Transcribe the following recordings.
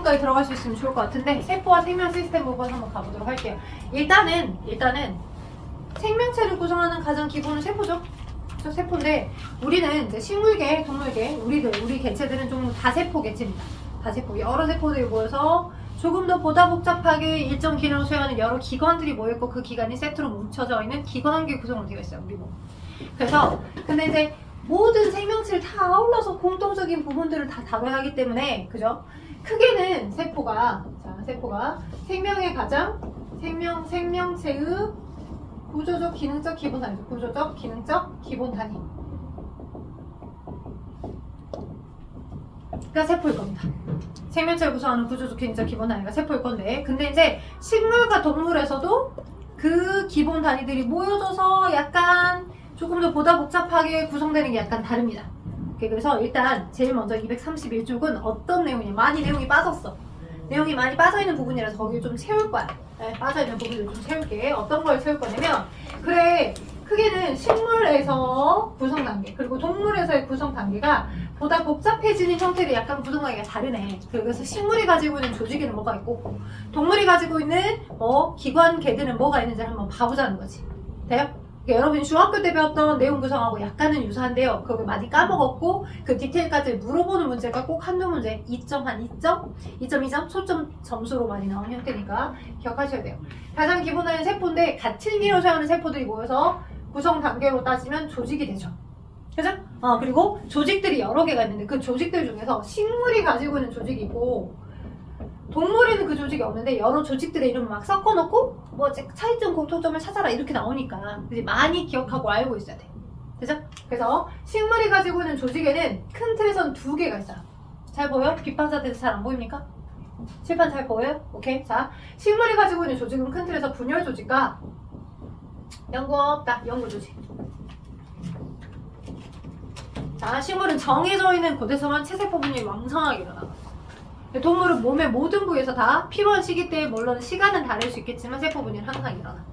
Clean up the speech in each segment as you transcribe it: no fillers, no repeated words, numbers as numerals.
부분까지 들어갈 수 있으면 좋을 것 같은데 세포와 생명 시스템 부분 한번 가보도록 할게요. 일단은 생명체를 구성하는 가장 기본은 세포죠. 저 세포인데 우리는 이제 식물계, 동물계, 우리 개체들은 좀 다세포 개체입니다. 다세포, 여러 세포들이 모여서 조금 더 보다 복잡하게 일정 기능을 수행하는 여러 기관들이 모여있고 그 기관이 세트로 뭉쳐져 있는 기관계 구성으로 되어 있어요, 우리 몸. 그래서 근데 이제 모든 생명체를 다 아울러서 공통적인 부분들을 다 다뤄야 하기 때문에, 그죠? 크게는 세포가 생명의 가장 생명체의 구조적 기능적 기본 단위죠. 구조적 기능적 기본 단위. 가 세포일 겁니다. 생명체를 구성하는 구조적 기능적 기본 단위가 세포일 건데, 근데 이제 식물과 동물에서도 그 기본 단위들이 모여져서 약간 조금 더 보다 복잡하게 구성되는 게 약간 다릅니다. 그래서 일단 제일 먼저 231쪽은 어떤 내용이냐, 많이 내용이 빠졌어. 내용이 많이 빠져있는 부분이라서 거기를 좀 채울 거야. 네, 빠져있는 부분을 좀 채울게. 어떤 걸 채울 거냐면, 그래, 크게는 식물에서 구성 단계, 그리고 동물에서의 구성 단계가 보다 복잡해지는 형태를 약간 구성 단계가 다르네. 그래서 식물이 가지고 있는 조직에는 뭐가 있고, 동물이 가지고 있는 기관계들은 뭐가 있는지 한번 봐보자는 거지. 돼요? 여러분이 중학교 때 배웠던 내용 구성하고 약간은 유사한데요. 그거 많이 까먹었고 그 디테일까지 물어보는 문제가 꼭 한두 문제 2점, 한 2점, 2.2점, 소점 점수로 많이 나오는 형태니까 기억하셔야 돼요. 가장 기본적인 세포인데 같은 기능을 수행하는 세포들이 모여서 구성 단계로 따지면 조직이 되죠. 그죠? 그리고 조직들이 여러 개가 있는데 그 조직들 중에서 식물이 가지고 있는 조직이 있고 동물에는 그 조직이 없는데 여러 조직들의 이름을 막 섞어놓고 뭐 차이점 공통점을 찾아라 이렇게 나오니까 이제 많이 기억하고 알고 있어야 돼. 그죠? 그래서 식물이 가지고 있는 조직에는 큰 틀에선 2개가 있어요. 잘 보여요? 빛반사돼서 잘 안 보입니까? 칠판 잘 보여요? 오케이. 자, 식물이 가지고 있는 조직은 큰 틀에서 분열 조직과 연구 없다. 연구 조직. 자, 식물은 정해져 있는 곳에서만 체세포 분열이 왕성하게 일어나. 동물은 몸의 모든 부위에서 다 필요한 시기 때에 물론 시간은 다를 수 있겠지만 세포 분열은 항상 일어나.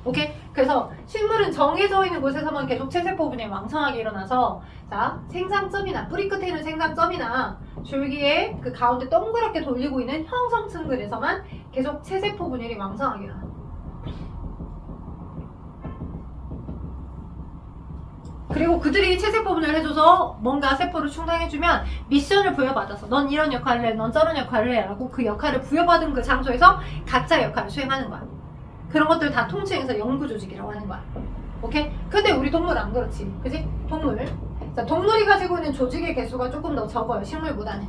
오케이? 그래서 식물은 정해져 있는 곳에서만 계속 체세포 분열이 왕성하게 일어나서 자, 생장점이나 뿌리 끝에 있는 생장점이나 줄기에 그 가운데 동그랗게 돌리고 있는 형성층들에서만 계속 체세포 분열이 왕성하게 일어나. 그리고 그들이 체세포 분열을 해줘서 뭔가 세포를 충당해주면 미션을 부여받아서 넌 이런 역할을 해, 넌 저런 역할을 해 라고 그 역할을 부여받은 그 장소에서 각자 역할을 수행하는 거야. 그런 것들 다 통칭해서 연구조직이라고 하는 거야. 오케이? 근데 우리 동물은 안 그렇지. 그지? 동물. 자, 동물이 가지고 있는 조직의 개수가 조금 더 적어요. 식물보다는.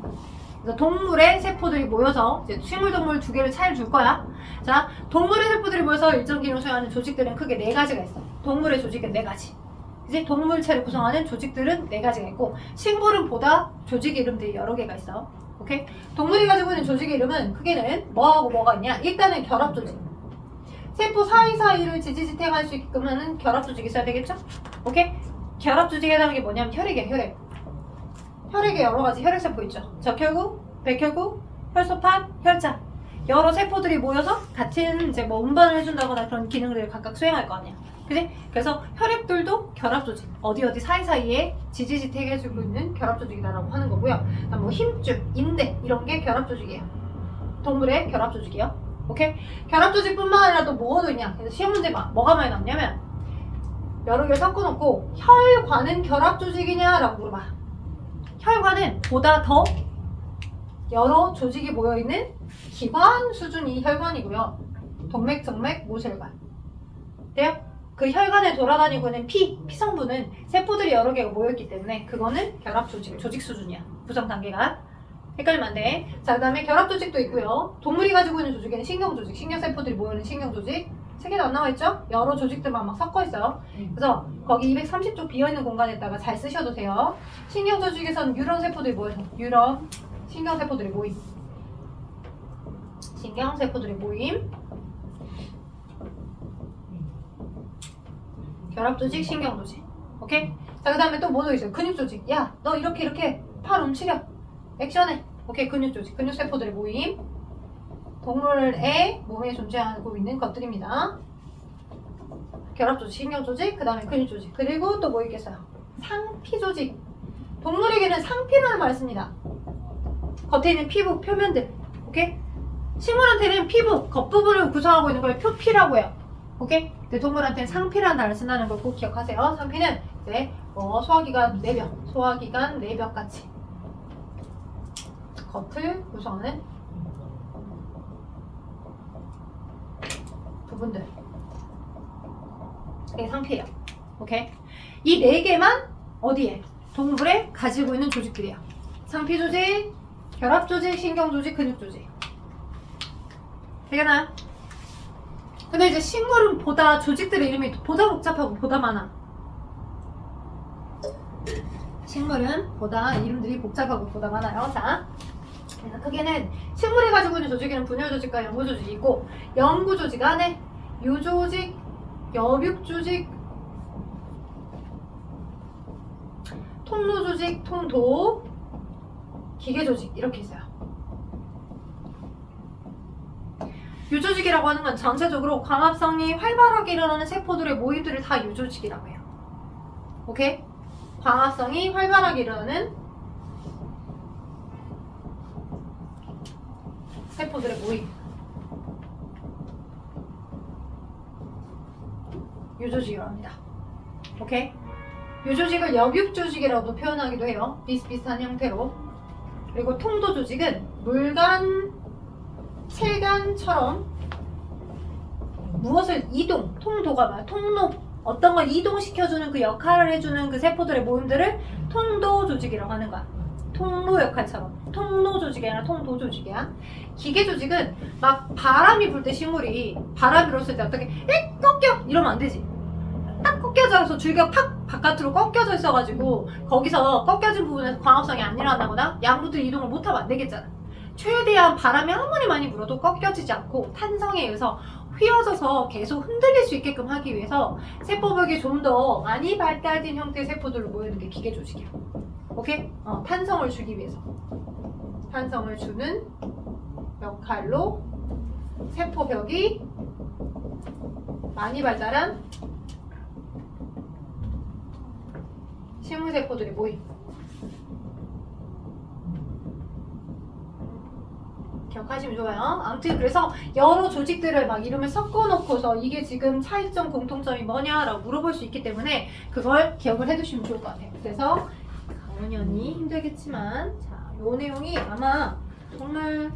그래서 동물의 세포들이 모여서 이제 식물, 동물 2개를 차이를 줄 거야. 자, 동물의 세포들이 모여서 일정 기능을 수행하는 조직들은 크게 4가지가 있어. 동물의 조직은 4가지. 이제 동물체를 구성하는 조직들은 4가지가 있고 식물은 보다 조직 이름들이 여러 개가 있어. 오케이? 동물이 가지고 있는 조직의 이름은 크게는 뭐하고 뭐가 있냐? 일단은 결합조직. 세포 사이사이를 지지직행할 수 있게끔 하는 결합조직이 있어야 되겠죠? 오케이? 결합조직에 해당하는 게 뭐냐면 혈액이야, 혈액. 혈액에 여러 가지 혈액세포 있죠. 적혈구, 백혈구, 혈소판, 혈장. 여러 세포들이 모여서 같은 이제 뭐 운반을 해준다거나 그런 기능들을 각각 수행할 거 아니야. 그지? 그래서 혈액들도 결합조직, 어디 사이사이에 지지직행해주고 있는 결합조직이다라고 하는 거고요. 뭐 힘줄, 인대 이런 게 결합조직이에요. 동물의 결합조직이요. 오케이? 결합조직뿐만 아니라 또 뭐가 있냐? 그래서 시험 문제 뭐가 많이 나오냐면 여러 개 섞어놓고 혈관은 결합조직이냐라고 물어봐. 혈관은 보다 더 여러 조직이 모여있는 기관 수준이 혈관이고요. 동맥, 정맥, 모세혈관. 돼요? 그 혈관에 돌아다니고 있는 피성분은 세포들이 여러 개가 모여있기 때문에 그거는 결합조직, 조직 수준이야. 구성 단계가. 헷갈리면 안 돼. 자, 그 다음에 결합조직도 있고요. 동물이 가지고 있는 조직에는 신경조직, 신경세포들이 모여있는 신경조직. 책에도 안 나와있죠? 여러 조직들만 막 섞어있어요. 그래서 거기 230쪽 비어있는 공간에다가 잘 쓰셔도 돼요. 신경조직에서는 뉴런세포들이 모여서 뉴런, 신경세포들이 모임. 신경세포들의 모임. 결합조직, 신경조직. 오케이? 자, 그 다음에 또 뭐도 있어요? 근육조직. 야, 너 이렇게 팔 움츠려. 액션해. 오케이, 근육조직. 근육세포들의 모임. 동물의 몸에 존재하고 있는 것들입니다. 결합조직, 신경조직, 그 다음에 근육조직. 그리고 또 뭐 있겠어요? 상피조직. 동물에게는 상피라는 말을 씁니다. 겉에 있는 피부 표면들. 오케이? 식물한테는 피부 겉부분을 구성하고 있는 걸 표피라고 해요. 오케이? 근데 동물한테는 상피라는 단어를 쓴다는 걸 꼭 기억하세요. 상피는 이제 소화기관 내벽, 소화기관 내벽 같이 겉을 구성하는 부분들. 이게 상피예요. 오케이? 이 네 개만 어디에? 동물에 가지고 있는 조직들이에요. 상피 조직, 결합 조직, 신경 조직, 근육 조직. 되겠나요? 근데 이제 식물은 보다 조직들의 이름이 보다 복잡하고 보다 많아. 식물은 보다 이름들이 복잡하고 보다 많아요. 자, 크게는 식물이 가지고 있는 조직에는 분열 조직과 연구 조직이 있고, 연구 조직 안에 유조직, 여육 조직, 통로 조직, 통도, 기계 조직 이렇게 있어요. 유조직이라고 하는 건 전체적으로 광합성이 활발하게 일어나는 세포들의 모임들을 다 유조직이라고 해요. 오케이? 광합성이 활발하게 일어나는 세포들의 모임. 유조직이라고 합니다. 오케이? 유조직을 역육조직이라고도 표현하기도 해요. 비슷비슷한 형태로. 그리고 통도 조직은 물간, 체간처럼 무엇을 이동, 통도가 뭐야? 통로, 어떤 걸 이동시켜주는 그 역할을 해주는 그 세포들의 모임들을 통도 조직이라고 하는 거야. 통로 역할처럼. 통로 조직이 아니라 통도 조직이야. 기계 조직은 막 바람이 불 때 식물이 바람이 불었을 때 어떻게 꺾여! 이러면 안 되지. 딱 꺾여져서 줄기가 팍 바깥으로 꺾여져 있어가지고 거기서 꺾여진 부분에서 광합성이 안 일어나거나 양분들이 이동을 못하면 안 되겠잖아. 최대한 바람이 아무리 많이 불어도 꺾여지지 않고 탄성에 의해서 휘어져서 계속 흔들릴 수 있게끔 하기 위해서 세포벽이 좀 더 많이 발달된 형태의 세포들로 모이는 게 기계 조직이야. 오케이? 탄성을 주기 위해서. 탄성을 주는 역할로 세포벽이 많이 발달한 식물세포들이 모임. 기억하시면 좋아요. 아무튼 그래서 여러 조직들을 막 이름을 섞어놓고서 이게 지금 차이점 공통점이 뭐냐라고 물어볼 수 있기 때문에 그걸 기억을 해두시면 좋을 것 같아요. 그래서 당연히 힘들겠지만 자, 요 내용이 아마 정말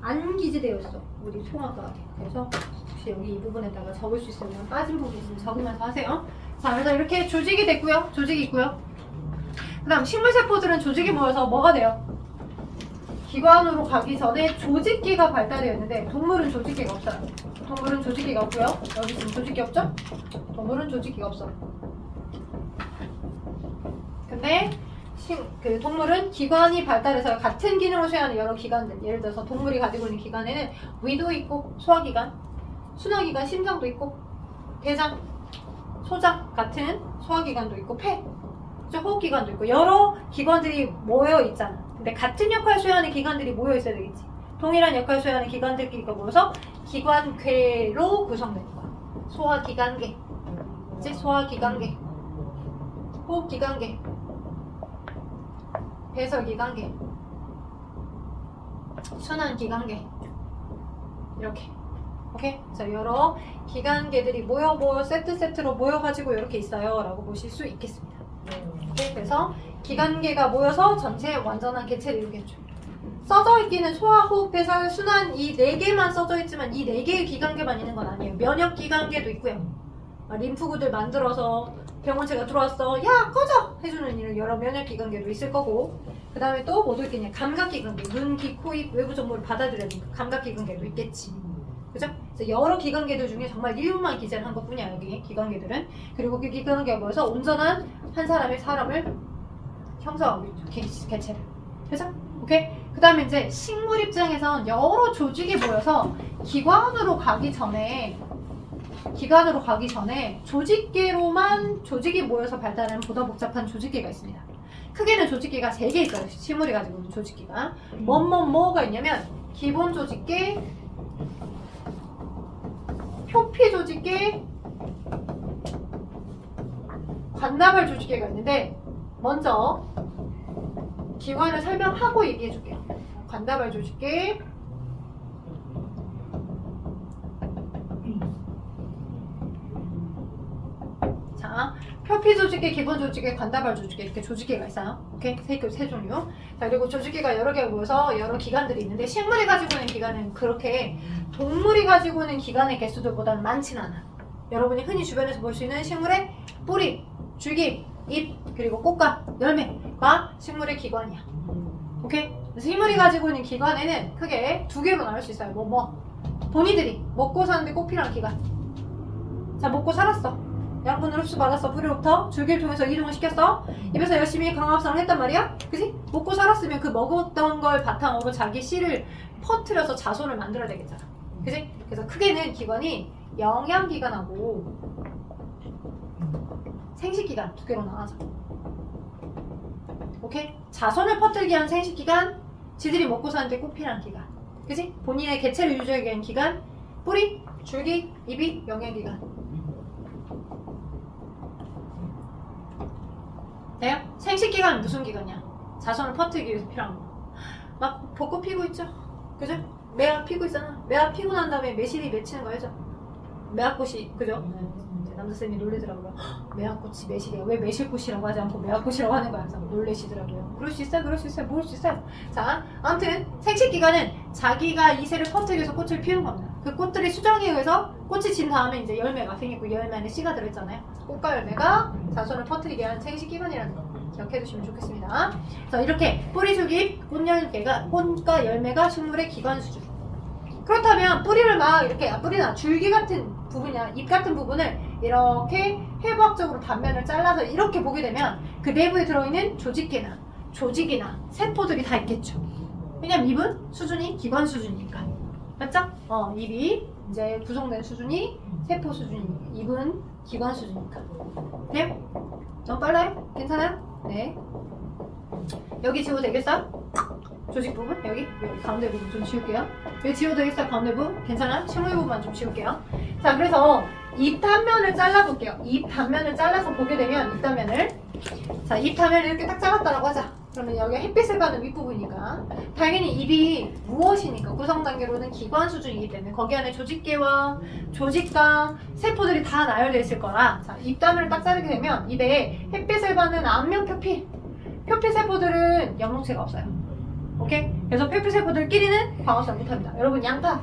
안 기재되어 있어. 우리 통합과학에. 그래서 혹시 여기 이 부분에다가 적을 수 있으면 빠진 부분 있으면 적으면서 하세요. 자, 그래서 이렇게 조직이 됐고요. 조직이 있고요. 그 다음 식물세포들은 조직이 모여서 뭐가 돼요? 기관으로 가기 전에 조직기가 발달되어 있는데 동물은 조직기가 없어요. 동물은 조직기가 없고요. 여기 지금 조직기 없죠? 동물은 조직기가 없어. 근데 그 동물은 기관이 발달해서 같은 기능을 수행하는 여러 기관들, 예를 들어서 동물이 가지고 있는 기관에는 위도 있고 소화기관, 순화기관, 심장도 있고 대장, 소장 같은 소화기관도 있고 폐, 호흡기관도 있고 여러 기관들이 모여 있잖아. 근데 같은 역할을 수행하는 기관들이 모여 있어야 되겠지. 동일한 역할을 수행하는 기관들끼리가 모여서 기관괴로 구성되는 거야. 소화기관계, 그치? 소화기관계, 호흡기관계, 배설기관계, 순환기관계 이렇게. 오케이? 자, 여러 기관계들이 모여 세트로 모여가지고 이렇게 있어요 라고 보실 수 있겠습니다. 오케이? 그래서 기관계가 모여서 전체 완전한 개체를 이루겠죠. 써져 있기는 소화, 호흡, 배설, 순환 이 4개만 써져 있지만 이 4개의 기관계만 있는 건 아니에요. 면역 기관계도 있고요. 림프구들 만들어서 병원체가 들어왔어, 야 꺼져! 해주는 이런 여러 면역 기관계도 있을 거고, 그 다음에 또 뭐도 있겠냐, 감각 기관계, 눈, 귀, 코, 입, 외부 정보를 받아들여야 되니까 감각 기관계도 있겠지. 그죠? 그래서 여러 기관계들 중에 정말 일부만 기재를 한 것뿐이야, 여기 기관계들은. 그리고 그 기관계가 모여서 온전한 한 사람을 형성하고 있죠, 개체를. 그죠? 오케이? 그 다음에 이제 식물 입장에선 여러 조직이 모여서 기관으로 가기 전에 조직계로만 조직이 모여서 발달하는 보다 복잡한 조직계가 있습니다. 크게는 조직계가 3개 있어요. 식물이 가지고 있는 조직계가. 뭐가 있냐면 기본 조직계, 표피 조직계, 관나발 조직계가 있는데 먼저 기관을 설명하고 얘기해 줄게요. 관나발 조직계, 자, 표피 조직계, 기본 조직계, 관다발 조직계 이렇게 조직계가 있어요. 오케이? 세 종류. 자, 그리고 조직계가 여러 개가 모여서 여러 기관들이 있는데 식물이 가지고 있는 기관은 그렇게 동물이 가지고 있는 기관의 개수들보다는 많진 않아. 여러분이 흔히 주변에서 볼 수 있는 식물의 뿌리, 줄기, 잎, 그리고 꽃과 열매가 식물의 기관이야. 오케이? 그래서 식물이 가지고 있는 기관에는 크게 두 개로 나눌 수 있어요. 본이들이 먹고 사는데 꼭 필요한 기관. 자, 먹고 살았어. 양분을 흡수받았어. 뿌리로부터 줄기를 통해서 이동을 시켰어. 입에서 열심히 광합성을 했단 말이야. 그치? 먹고 살았으면 그 먹었던 걸 바탕으로 자기 씨를 퍼뜨려서 자손을 만들어야 되겠잖아. 그치? 그래서 크게는 기관이 영양기관하고 생식기관 두 개로 나눠져. 오케이? 자손을 퍼뜨리기 위한 생식기관, 지들이 먹고 사는데 꼭 필요한 기관. 그치? 본인의 개체를 유지하기 위한 기관, 뿌리, 줄기, 잎이 영양기관. 돼요? 생식기관은 무슨 기관이야? 자손을 퍼뜨리기 위해서 필요한 거. 막 벚꽃 피고 있죠? 그죠? 매화 피고 있잖아. 매화 피고 난 다음에 매실이 맺히는 거 알죠? 매화꽃이, 그죠? 남자쌤이 놀리더라고요. 매화꽃이 매실이야. 왜 매실꽃이라고 하지 않고 매화꽃이라고 하는 거야? 그래서 놀래시더라고요. 그럴 수 있어요, 그럴 수 있어요, 모를 수 있어요. 자, 아무튼 생식기관은 자기가 이세를 퍼뜨리기 위해서 꽃을 피우는 겁니다. 그 꽃들이 수정에 의해서 꽃이 진 다음에 이제 열매가 생기고 열매 안에 씨가 들어있잖아요. 꽃과 열매가 자손을 퍼뜨리게 하는 생식기관이라는 거 기억해 두시면 좋겠습니다. 자, 이렇게 뿌리, 줄기, 꽃과 열매가 식물의 기관 수준. 그렇다면 뿌리를 막 이렇게, 뿌리나 줄기 같은 부분이나 잎 같은 부분을 이렇게 해부학적으로 단면을 잘라서 이렇게 보게 되면 그 내부에 들어있는 조직계나 조직이나 세포들이 다 있겠죠. 왜냐면 잎은 수준이 기관 수준이니까. 맞죠? 잎이 이제 구성된 수준이 세포 수준이니까. 잎은 기관 수준이니까. 네? 너무 빨라요? 괜찮아요? 네. 여기 지워도 되겠어요? 조직 부분? 여기 가운데 부분 좀 지울게요. 여기 지워도 되겠어요? 가운데 부분? 괜찮아요? 식물 부분만 좀 지울게요. 자, 그래서 잎 단면을 잘라볼게요. 잎 단면을 잘라서 보게 되면 잎 단면을, 자, 잎 단면을 이렇게 딱 잘랐다라고 하자. 그러면 여기 햇빛을 받는 윗부분이니까 당연히 잎이 무엇이니까 구성 단계로는 기관 수준이기 때문에 거기 안에 조직계와 조직과 세포들이 다 나열되어 있을 거라. 자, 잎 단면을 딱 자르게 되면 입에 햇빛을 받는 안면 표피 세포들은 영록체가 없어요. 오케이? 그래서 표피 세포들끼리는 광합성 못합니다. 여러분, 양파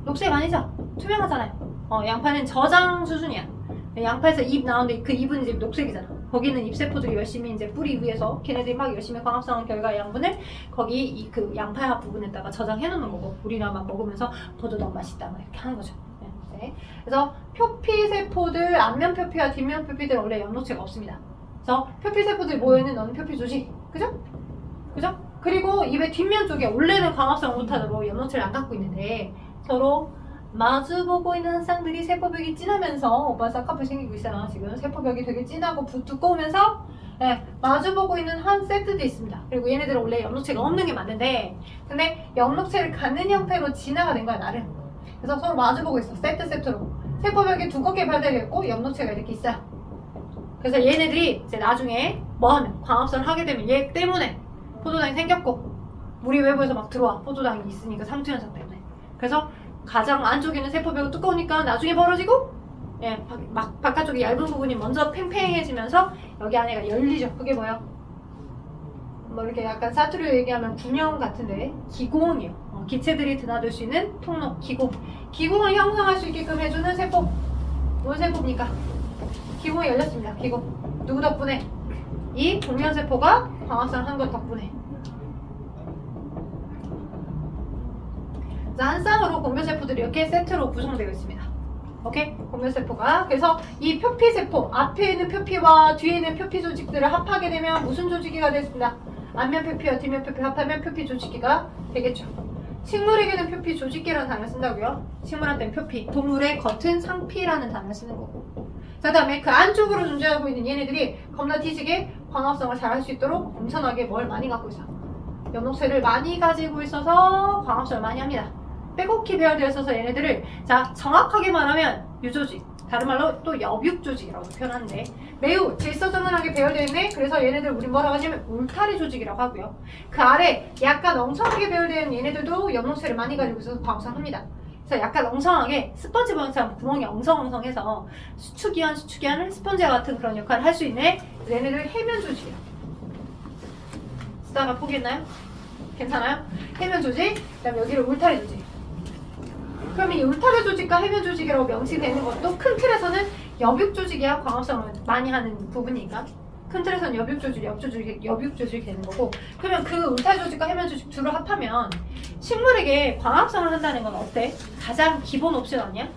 녹색 아니죠? 투명하잖아요. 양파는 저장 수준이야. 양파에서 잎 나오는데 그 잎은 이제 녹색이잖아. 거기는 잎세포들이 열심히 이제 뿌리 위에서 걔네들이 막 열심히 광합성한 결과 양분을 거기 그 양파 부분에다가 저장해 놓는 거고, 우리나 막 먹으면서 버도덕 맛있다 막 이렇게 하는 거죠. 네. 그래서 표피 세포들, 앞면 표피와 뒷면 표피들 원래 연록체가 없습니다. 그래서 표피 세포들이 모여있는 너는 표피 조직, 그죠? 그죠? 그리고 입의 뒷면 쪽에 원래는 광합성 못하도록 연록체를 안 갖고 있는데 서로 마주보고 있는 한 쌍들이 세포벽이 진하면서, 오빠 쌍꺼풀 생기고 있어요. 지금 세포벽이 되게 진하고 두꺼우면서 마주보고 있는 한 세트도 있습니다. 그리고 얘네들은 원래 연록체가 없는 게 맞는데, 근데 연록체를 갖는 형태로 진화가 된 거야, 나름. 그래서 서로 마주보고 있어, 세트로. 세포벽이 두껍게 발달했고 연록체가 이렇게 있어요. 그래서 얘네들이 이제 나중에 뭐하면 광합성을 하게 되면 얘 때문에 포도당이 생겼고, 우리 외부에서 막 들어와. 포도당이 있으니까 상투현상 때문에. 그래서 가장 안쪽에 있는 세포벽이 두꺼우니까 나중에 벌어지고, 바깥쪽에 얇은 부분이 먼저 팽팽해지면서 여기 안에가 열리죠. 그게 뭐예요? 뭐 이렇게 약간 사투리로 얘기하면 군형 같은데 기공이에요. 기체들이 드나들 수 있는 통로, 기공. 기공을 형성할 수 있게끔 해주는 세포. 뭔 세포입니까? 기공이 열렸습니다. 기공. 누구 덕분에? 이 공면세포가 광합성을 한 것 덕분에. 자, 한 쌍으로 공면세포들이 이렇게 세트로 구성되어 있습니다. 오케이? 공면세포가. 그래서 이 표피세포, 앞에 있는 표피와 뒤에 있는 표피 조직들을 합하게 되면 무슨 조직이가 됐습니다. 앞면 표피와 뒷면 표피 합하면 표피 조직기가 되겠죠. 식물에게는 표피 조직기라는 단어를 쓴다고요. 식물한테는 표피, 동물의 겉은 상피라는 단어를 쓰는 거고. 자, 그 다음에 그 안쪽으로 존재하고 있는 얘네들이 겁나 뒤지게 광합성을 잘 할 수 있도록 엄청나게 뭘 많이 갖고 있어. 연록체를 많이 가지고 있어서 광합성을 많이 합니다. 빼곡히 배열되어 있어서 얘네들을, 자, 정확하게 말하면 유조직, 다른 말로 또 여육조직이라고 표현하는데, 매우 질서정연하게 배열되어 있네. 그래서 얘네들 우리 뭐라고 하냐면 울타리 조직이라고 하고요. 그 아래 약간 엉성하게 배열되어 있는 얘네들도 연록체를 많이 가지고 있어서 광합성을 합니다. 그래서 약간 엉성하게 스펀지 모양처럼 구멍이 엉성엉성해서 수축기한 스펀지와 같은 그런 역할을 할 수 있는 얘네들 해면 조직이에요. 쓰다가 포기했나요? 괜찮아요? 해면 조직, 그 다음에 여기를 울타리 조직. 그럼 이 울타리 조직과 해면 조직이라고 명시되는 것도 큰 틀에서는 여벽 조직이야. 광합성을 많이 하는 부분이니까 큰 틀에서는 여벽 조직이 되는 거고. 그러면 그 울타리 조직과 해면 조직 둘을 합하면 식물에게 광합성을 한다는 건 어때? 가장 기본 옵션 아니야?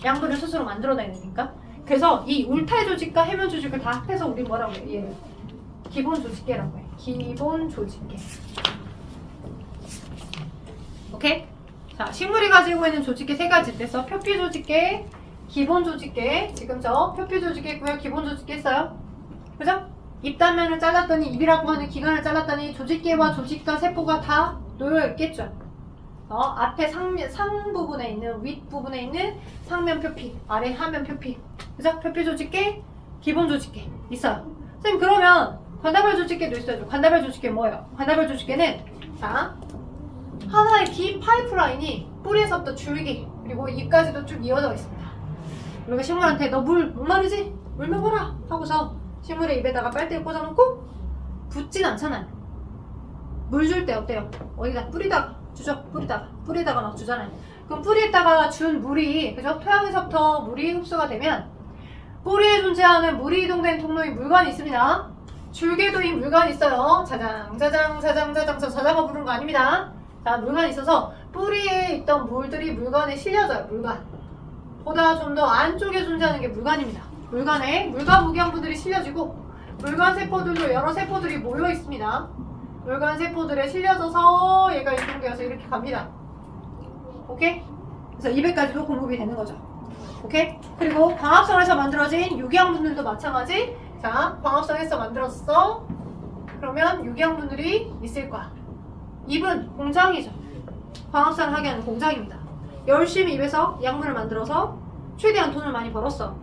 양분을 스스로 만들어내야 되니까. 그래서 이 울타리 조직과 해면 조직을 다 합해서 우리 뭐라고 해? 얘 기본 조직계라고 해. 기본 조직계. 오케이? 자, 식물이 가지고 있는 조직계 세 가지 있어. 표피 조직계, 기본 조직계. 지금 저 표피 조직계 있고요. 기본 조직계 있어요. 그죠? 입단면을 잘랐더니, 입이라고 하는 기관을 잘랐더니 조직계와 조직과 세포가 다 놓여 있겠죠. 앞에 상 부분에 있는, 윗 부분에 있는 상면 표피, 아래 하면 표피. 그죠? 표피 조직계, 기본 조직계 있어요. 선생님, 그러면 관다발 조직계도 있어요. 관다발 조직계 뭐예요? 관다발 조직계는 자, 하나의 긴 파이프라인이 뿌리에서부터 줄기 그리고 잎까지도 쭉 이어져 있습니다. 우리가 식물한테 너 물 목마르지? 물 먹어라 하고서 식물의 입에다가 빨대를 꽂아놓고 붓진 않잖아요. 물 줄 때 어때요? 어디다 뿌리다가 주죠? 뿌리다가 막 주잖아요. 그럼 뿌리에다가 준 물이, 그죠? 토양에서부터 물이 흡수가 되면 뿌리에 존재하는 물이 이동된 통로에 물관이 있습니다. 줄기에도 이 물관이 있어요. 자장가 부른 거 아닙니다. 자, 물관이 있어서 뿌리에 있던 물들이 물관에 실려져요. 물관. 보다 좀 더 안쪽에 존재하는 게 물관입니다. 물관에 물관 무기양분들이 실려지고 물관 세포들도 여러 세포들이 모여 있습니다. 물관 세포들에 실려져서 얘가 이동되어서 이렇게 갑니다. 오케이? 그래서 200까지도 공급이 되는 거죠. 오케이? 그리고 광합성에서 만들어진 유기양분들도 마찬가지. 자, 광합성에서 만들었어. 그러면 유기양분들이 있을 거야. 잎은 공장이죠. 광합성을 하게 하는 공장입니다. 열심히 잎에서 약물을 만들어서 최대한 돈을 많이 벌었어.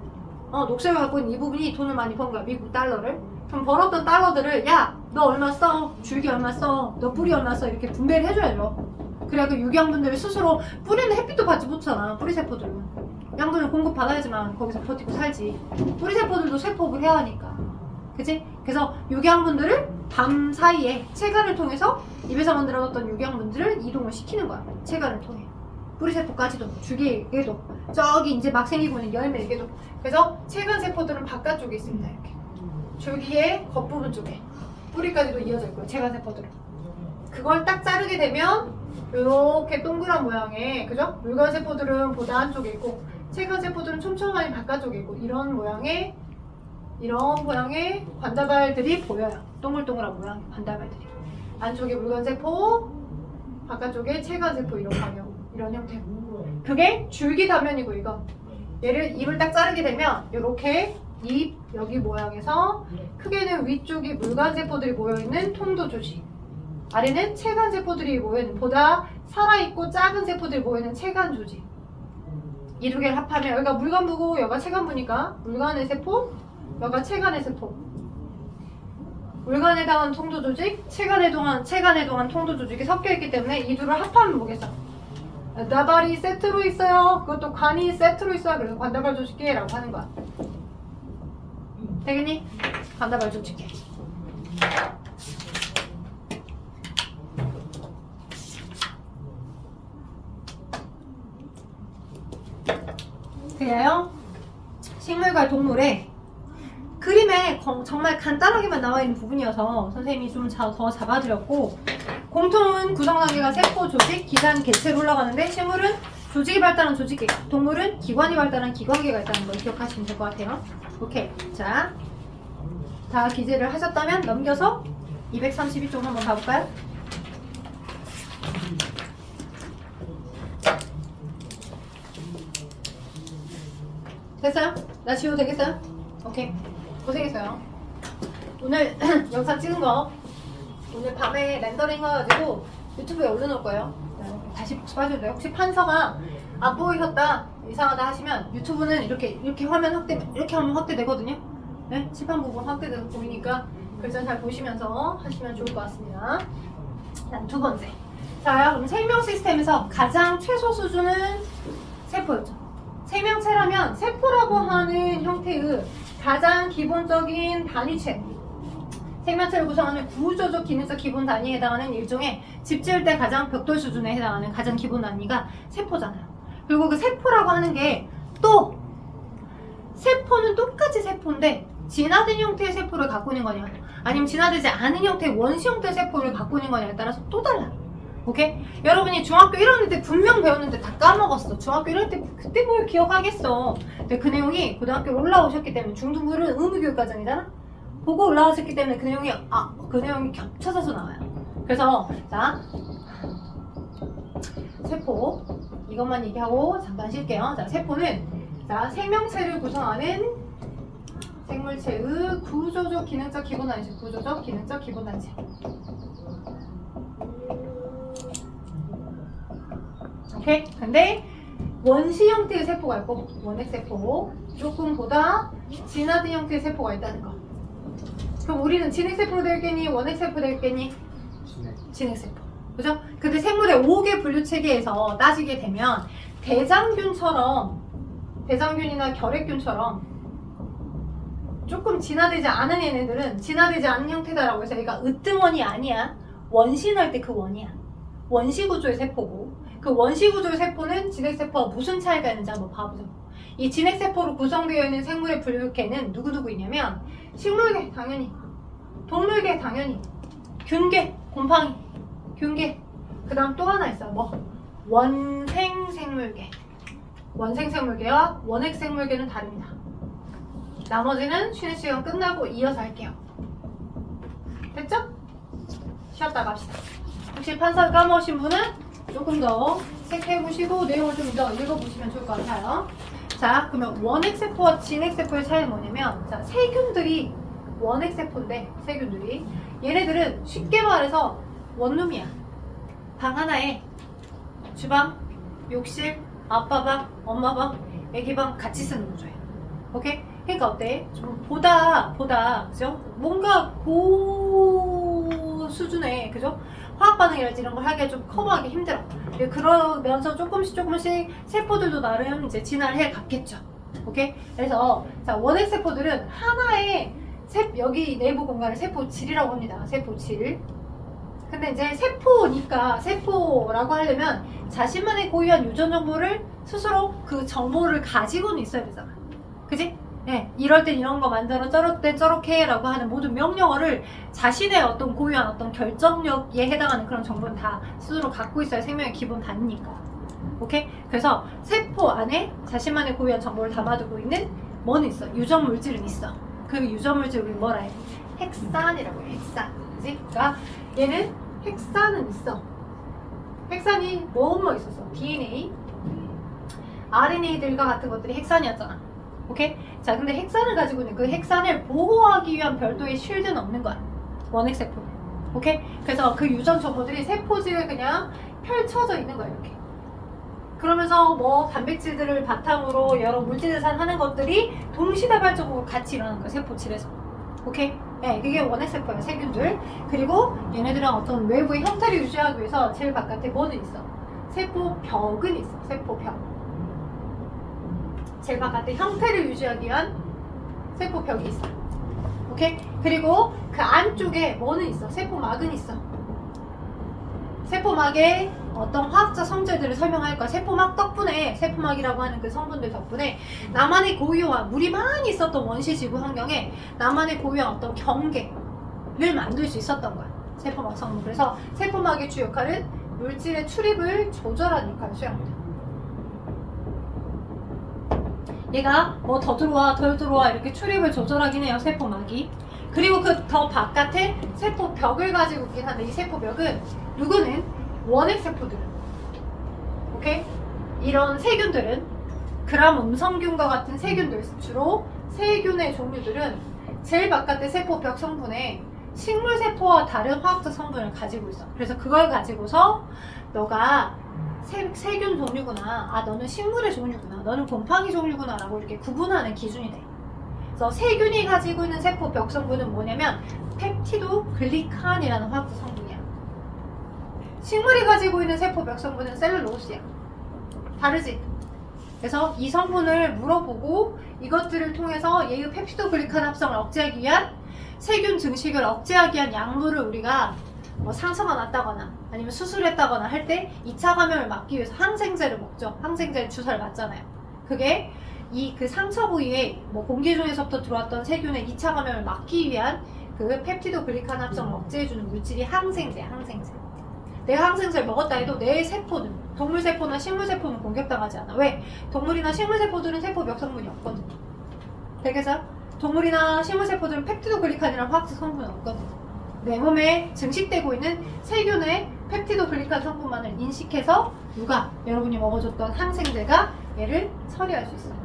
녹색을 갖고 있는 이 부분이 돈을 많이 번 거야. 미국 달러를. 그럼 벌었던 달러들을 야, 너 얼마 써? 줄기 얼마 써? 너 뿌리 얼마 써? 이렇게 분배를 해줘야죠. 그래야 그 유기양분들을 스스로, 뿌리는 햇빛도 받지 못하잖아. 뿌리 세포들은. 양분을 공급받아야지만 거기서 버티고 살지. 뿌리 세포들도 세포업을 해야 하니까. 그치? 그래서 유기양분들을 밤 사이에 체관을 통해서 입에서 만들어졌던 유기양분들을 이동을 시키는 거야. 체관을 통해. 뿌리세포까지도, 줄기에도, 저기 이제 막 생기고 있는 열매에게도. 그래서 체관 세포들은 바깥쪽에 있습니다. 이렇게. 줄기의 겉부분 쪽에. 뿌리까지도 이어져 있고요. 체관 세포들은. 그걸 딱 자르게 되면 이렇게 동그란 모양의, 그죠? 물관 세포들은 보다 안쪽에 있고 체관 세포들은 촘촘하게 바깥쪽에 있고 이런 모양의 관다발들이 보여요. 동글동글한 모양의 관다발들이. 안쪽에 물관세포, 바깥쪽에 체관세포 이런 형태고. 그게 줄기 단면이고 이거. 얘를 입을 딱 자르게 되면 이렇게 입 여기 모양에서 크게는 위쪽이 물관세포들이 모여있는 통도 조직, 아래는 체관세포들이 모여있는 보다 살아있고 작은 세포들이 모여있는 체관 조직. 이 두 개를 합하면 여기가 물관부고 여기가 체관부니까 물관의 세포, 여기가 체관의 세포. 물관에 해당한 통도 조직, 체관에 해당한 통도 조직이 섞여 있기 때문에 이 둘을 합하면 뭐겠어? 나발이 세트로 있어요. 그것도 관이 세트로 있어요. 그래서 관다발 조직계라고 하는 거야. 되겠니? 관다발 조직계. 그래요? 식물과 동물의 그림에 정말 간단하게만 나와 있는 부분이어서 선생님이 좀 더 잡아드렸고, 공통은 구성단계가 세포, 조직, 기관, 개체로 올라가는데 식물은 조직이 발달한 조직계가, 동물은 기관이 발달한 기관계가 있다는 걸 기억하시면 될 것 같아요. 오케이. 자, 다 기재를 하셨다면 넘겨서 232쪽 한번 가볼까요? 됐어요? 나 지워도 되겠어요? 오케이. 고생했어요. 오늘 영상 찍은 거 오늘 밤에 렌더링 해가지고 유튜브에 올려놓을 거예요. 다시 복습하셔도 돼요. 혹시 판서가 안 보이셨다, 이상하다 하시면 유튜브는 이렇게 화면 확대, 이렇게 하면 확대되거든요. 네? 칠판 부분 확대돼서 보이니까 글자 잘 보시면서 하시면 좋을 것 같습니다. 두 번째. 자, 그럼 생명 시스템에서 가장 최소 수준은 세포였죠. 생명체라면 세포라고 하는 형태의 가장 기본적인 단위체, 생명체를 구성하는 구조적 기능적 기본 단위에 해당하는 일종의 집 지을 때 가장 벽돌 수준에 해당하는 가장 기본 단위가 세포잖아요. 그리고 그 세포라고 하는 게 또 세포는 똑같이 세포인데 진화된 형태의 세포를 갖고 있는 거냐 아니면 진화되지 않은 형태의 원시 형태의 세포를 갖고 있는 거냐에 따라서 또 달라요. 오케이? 여러분이 중학교 1학년 때 분명 배웠는데 다 까먹었어. 중학교 1학년 때 그때 뭘 기억하겠어. 근데 그 내용이 고등학교로 올라오셨기 때문에 중등부는 의무교육과정이잖아. 보고 올라오셨기 때문에 그 내용이 겹쳐져서 나와요. 그래서 자 세포 이것만 얘기하고 잠깐 쉴게요. 자 세포는 자 생명체를 구성하는 생물체의 구조적 기능적 기본 단위체, 구조적 기능적 기본 단위체. 오케이? 근데 원시 형태의 세포가 있고 원핵 세포, 조금보다 진화된 형태의 세포가 있다는 거. 그럼 우리는 진핵세포로 되겠니? 원핵세포로 되겠니? 진핵세포. 그죠? 근데 생물의 5개 분류 체계에서 따지게 되면 대장균이나 결핵균처럼 조금 진화되지 않은 얘네들은 진화되지 않은 형태다라고 해서 얘가 으뜸원이 아니야. 원신할 때 그 원이야. 원시 구조의 세포고 그 원시 구조의 세포는 진핵세포와 무슨 차이가 있는지 한번 봐보자. 이 진핵세포로 구성되어 있는 생물의 분류계는 누구누구 있냐면 식물계 당연히, 동물계 당연히, 균계, 곰팡이, 균계. 그 다음 또 하나 있어. 뭐? 원생생물계. 원생생물계와 원핵생물계는 다릅니다. 나머지는 쉬는 시간 끝나고 이어서 할게요. 됐죠? 쉬었다 갑시다. 혹시 판사 까먹으신 분은 조금 더 체크해보시고 내용을 좀 더 읽어보시면 좋을 것 같아요. 자, 그러면 원핵세포와 진핵세포의 차이는 뭐냐면 자, 세균들이 원핵세포인데 세균들이 얘네들은 쉽게 말해서 원룸이야. 방 하나에 주방, 욕실, 아빠방, 엄마방, 애기방 같이 쓰는 구조예요. 오케이? 그러니까 어때? 좀 보다 그죠? 뭔가 고 수준의 그죠? 화학 반응이랄지 이런 걸 하기가 좀 커버하기 힘들어. 그러면서 조금씩 세포들도 나름 이제 진화를 해 갔겠죠. 오케이? 그래서 자, 원핵 세포들은 하나의 여기 내부 공간을 세포질이라고 합니다. 세포질. 근데 이제 세포라고 하려면 자신만의 고유한 유전 정보를 스스로 그 정보를 가지고는 있어야 되잖아. 그지? 네, 이럴 땐 이런 거 만들어 저럴 때 저렇게 라고 하는 모든 명령어를 자신의 어떤 고유한 어떤 결정력에 해당하는 그런 정보는 다 스스로 갖고 있어야 생명의 기본 단위니까. 오케이? 그래서 세포 안에 자신만의 고유한 정보를 담아두고 있는 뭐는 있어? 유전 물질은 있어. 그 유전 물질을 우리 뭐라 해? 핵산이라고 해. 핵산. 그지? 그러니까 얘는 핵산은 있어. 핵산이 뭐 있었어? DNA, RNA들과 같은 것들이 핵산이었잖아. 오케이? 자, 근데 핵산을 가지고 있는 그 핵산을 보호하기 위한 별도의 쉴드는 없는 거야. 원핵세포. 오케이? 그래서 그 유전 정보들이 세포질에 그냥 펼쳐져 있는 거야, 이렇게. 그러면서 뭐 단백질들을 바탕으로 여러 물질을 산하는 것들이 동시다발적으로 같이 일어나는 거야, 세포질에서. 오케이? 네, 그게 원핵세포야, 세균들. 그리고 얘네들은 어떤 외부의 형태를 유지하기 위해서 제일 바깥에 뭐는 있어? 세포벽은 있어, 세포벽. 제일 바깥에 형태를 유지하기 위한 세포벽이 있어. 오케이? 그리고 그 안쪽에 뭐는 있어? 세포막은 있어. 세포막에 어떤 화학적 성질들을 설명할 거야. 세포막 덕분에, 세포막이라고 하는 그 성분들 덕분에 나만의 고유한, 물이 많이 있었던 원시지구 환경에 나만의 고유한 어떤 경계를 만들 수 있었던 거야. 세포막 성분. 그래서 세포막의 주 역할은 물질의 출입을 조절하는 역할을 수행합니다. 얘가 뭐 더 들어와 덜 들어와 이렇게 출입을 조절하긴 해요, 세포막이. 그리고 그 더 바깥에 세포벽을 가지고 있긴 한데 이 세포벽은 누구는 원핵 세포들은, 오케이? 이런 세균들은 그람 음성균과 같은 세균들, 주로 세균의 종류들은 제일 바깥의 세포벽 성분에 식물세포와 다른 화학적 성분을 가지고 있어. 그래서 그걸 가지고서 너가 세균 종류구나, 아 너는 식물의 종류구나, 너는 곰팡이 종류구나 라고 이렇게 구분하는 기준이 돼. 그래서 세균이 가지고 있는 세포벽 성분은 뭐냐면 펩티도 글리칸이라는 화학적 성분이야. 식물이 가지고 있는 세포벽 성분은 셀룰로스야. 다르지? 그래서 이 성분을 물어보고 이것들을 통해서 얘의 펩티도글리칸 합성을 억제하기 위한 세균 증식을 억제하기 위한 약물을 우리가 뭐 상처가 났다거나 아니면 수술했다거나 할 때 2차 감염을 막기 위해서 항생제를 먹죠. 항생제 주사를 맞잖아요. 그게 그 상처 부위에 뭐 공기 중에서부터 들어왔던 세균의 2차 감염을 막기 위한 그 펩티도글리칸 합성을 억제해주는 물질이 항생제야. 항생제. 내가 항생제를 먹었다 해도 내 세포는 동물세포나 식물세포는 공격당하지 않아. 왜? 동물이나 식물세포들은 세포 벽성분이 없거든. 되겠어요? 동물이나 식물세포들은 펩티도글리칸이라는 화학적 성분이 없거든. 내 몸에 증식되고 있는 세균의 펩티도글리칸 성분만을 인식해서 누가 여러분이 먹어줬던 항생제가 얘를 처리할 수 있어.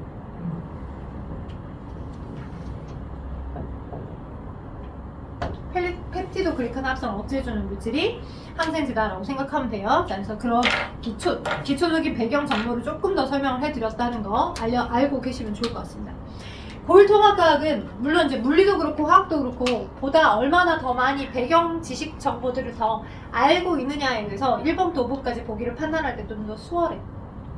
펩티도글리칸 합성을 억제해주는 물질이 항생제다라고 생각하면 돼요. 자, 그래서 그런 기초적인 배경 정보를 조금 더 설명을 해드렸다는 거 알고 계시면 좋을 것 같습니다. 고일통합과학은 물론 이제 물리도 그렇고 화학도 그렇고 보다 얼마나 더 많이 배경 지식 정보들을 더 알고 있느냐에 대해서 1번부터 5번까지 보기를 판단할 때 좀 더 수월해.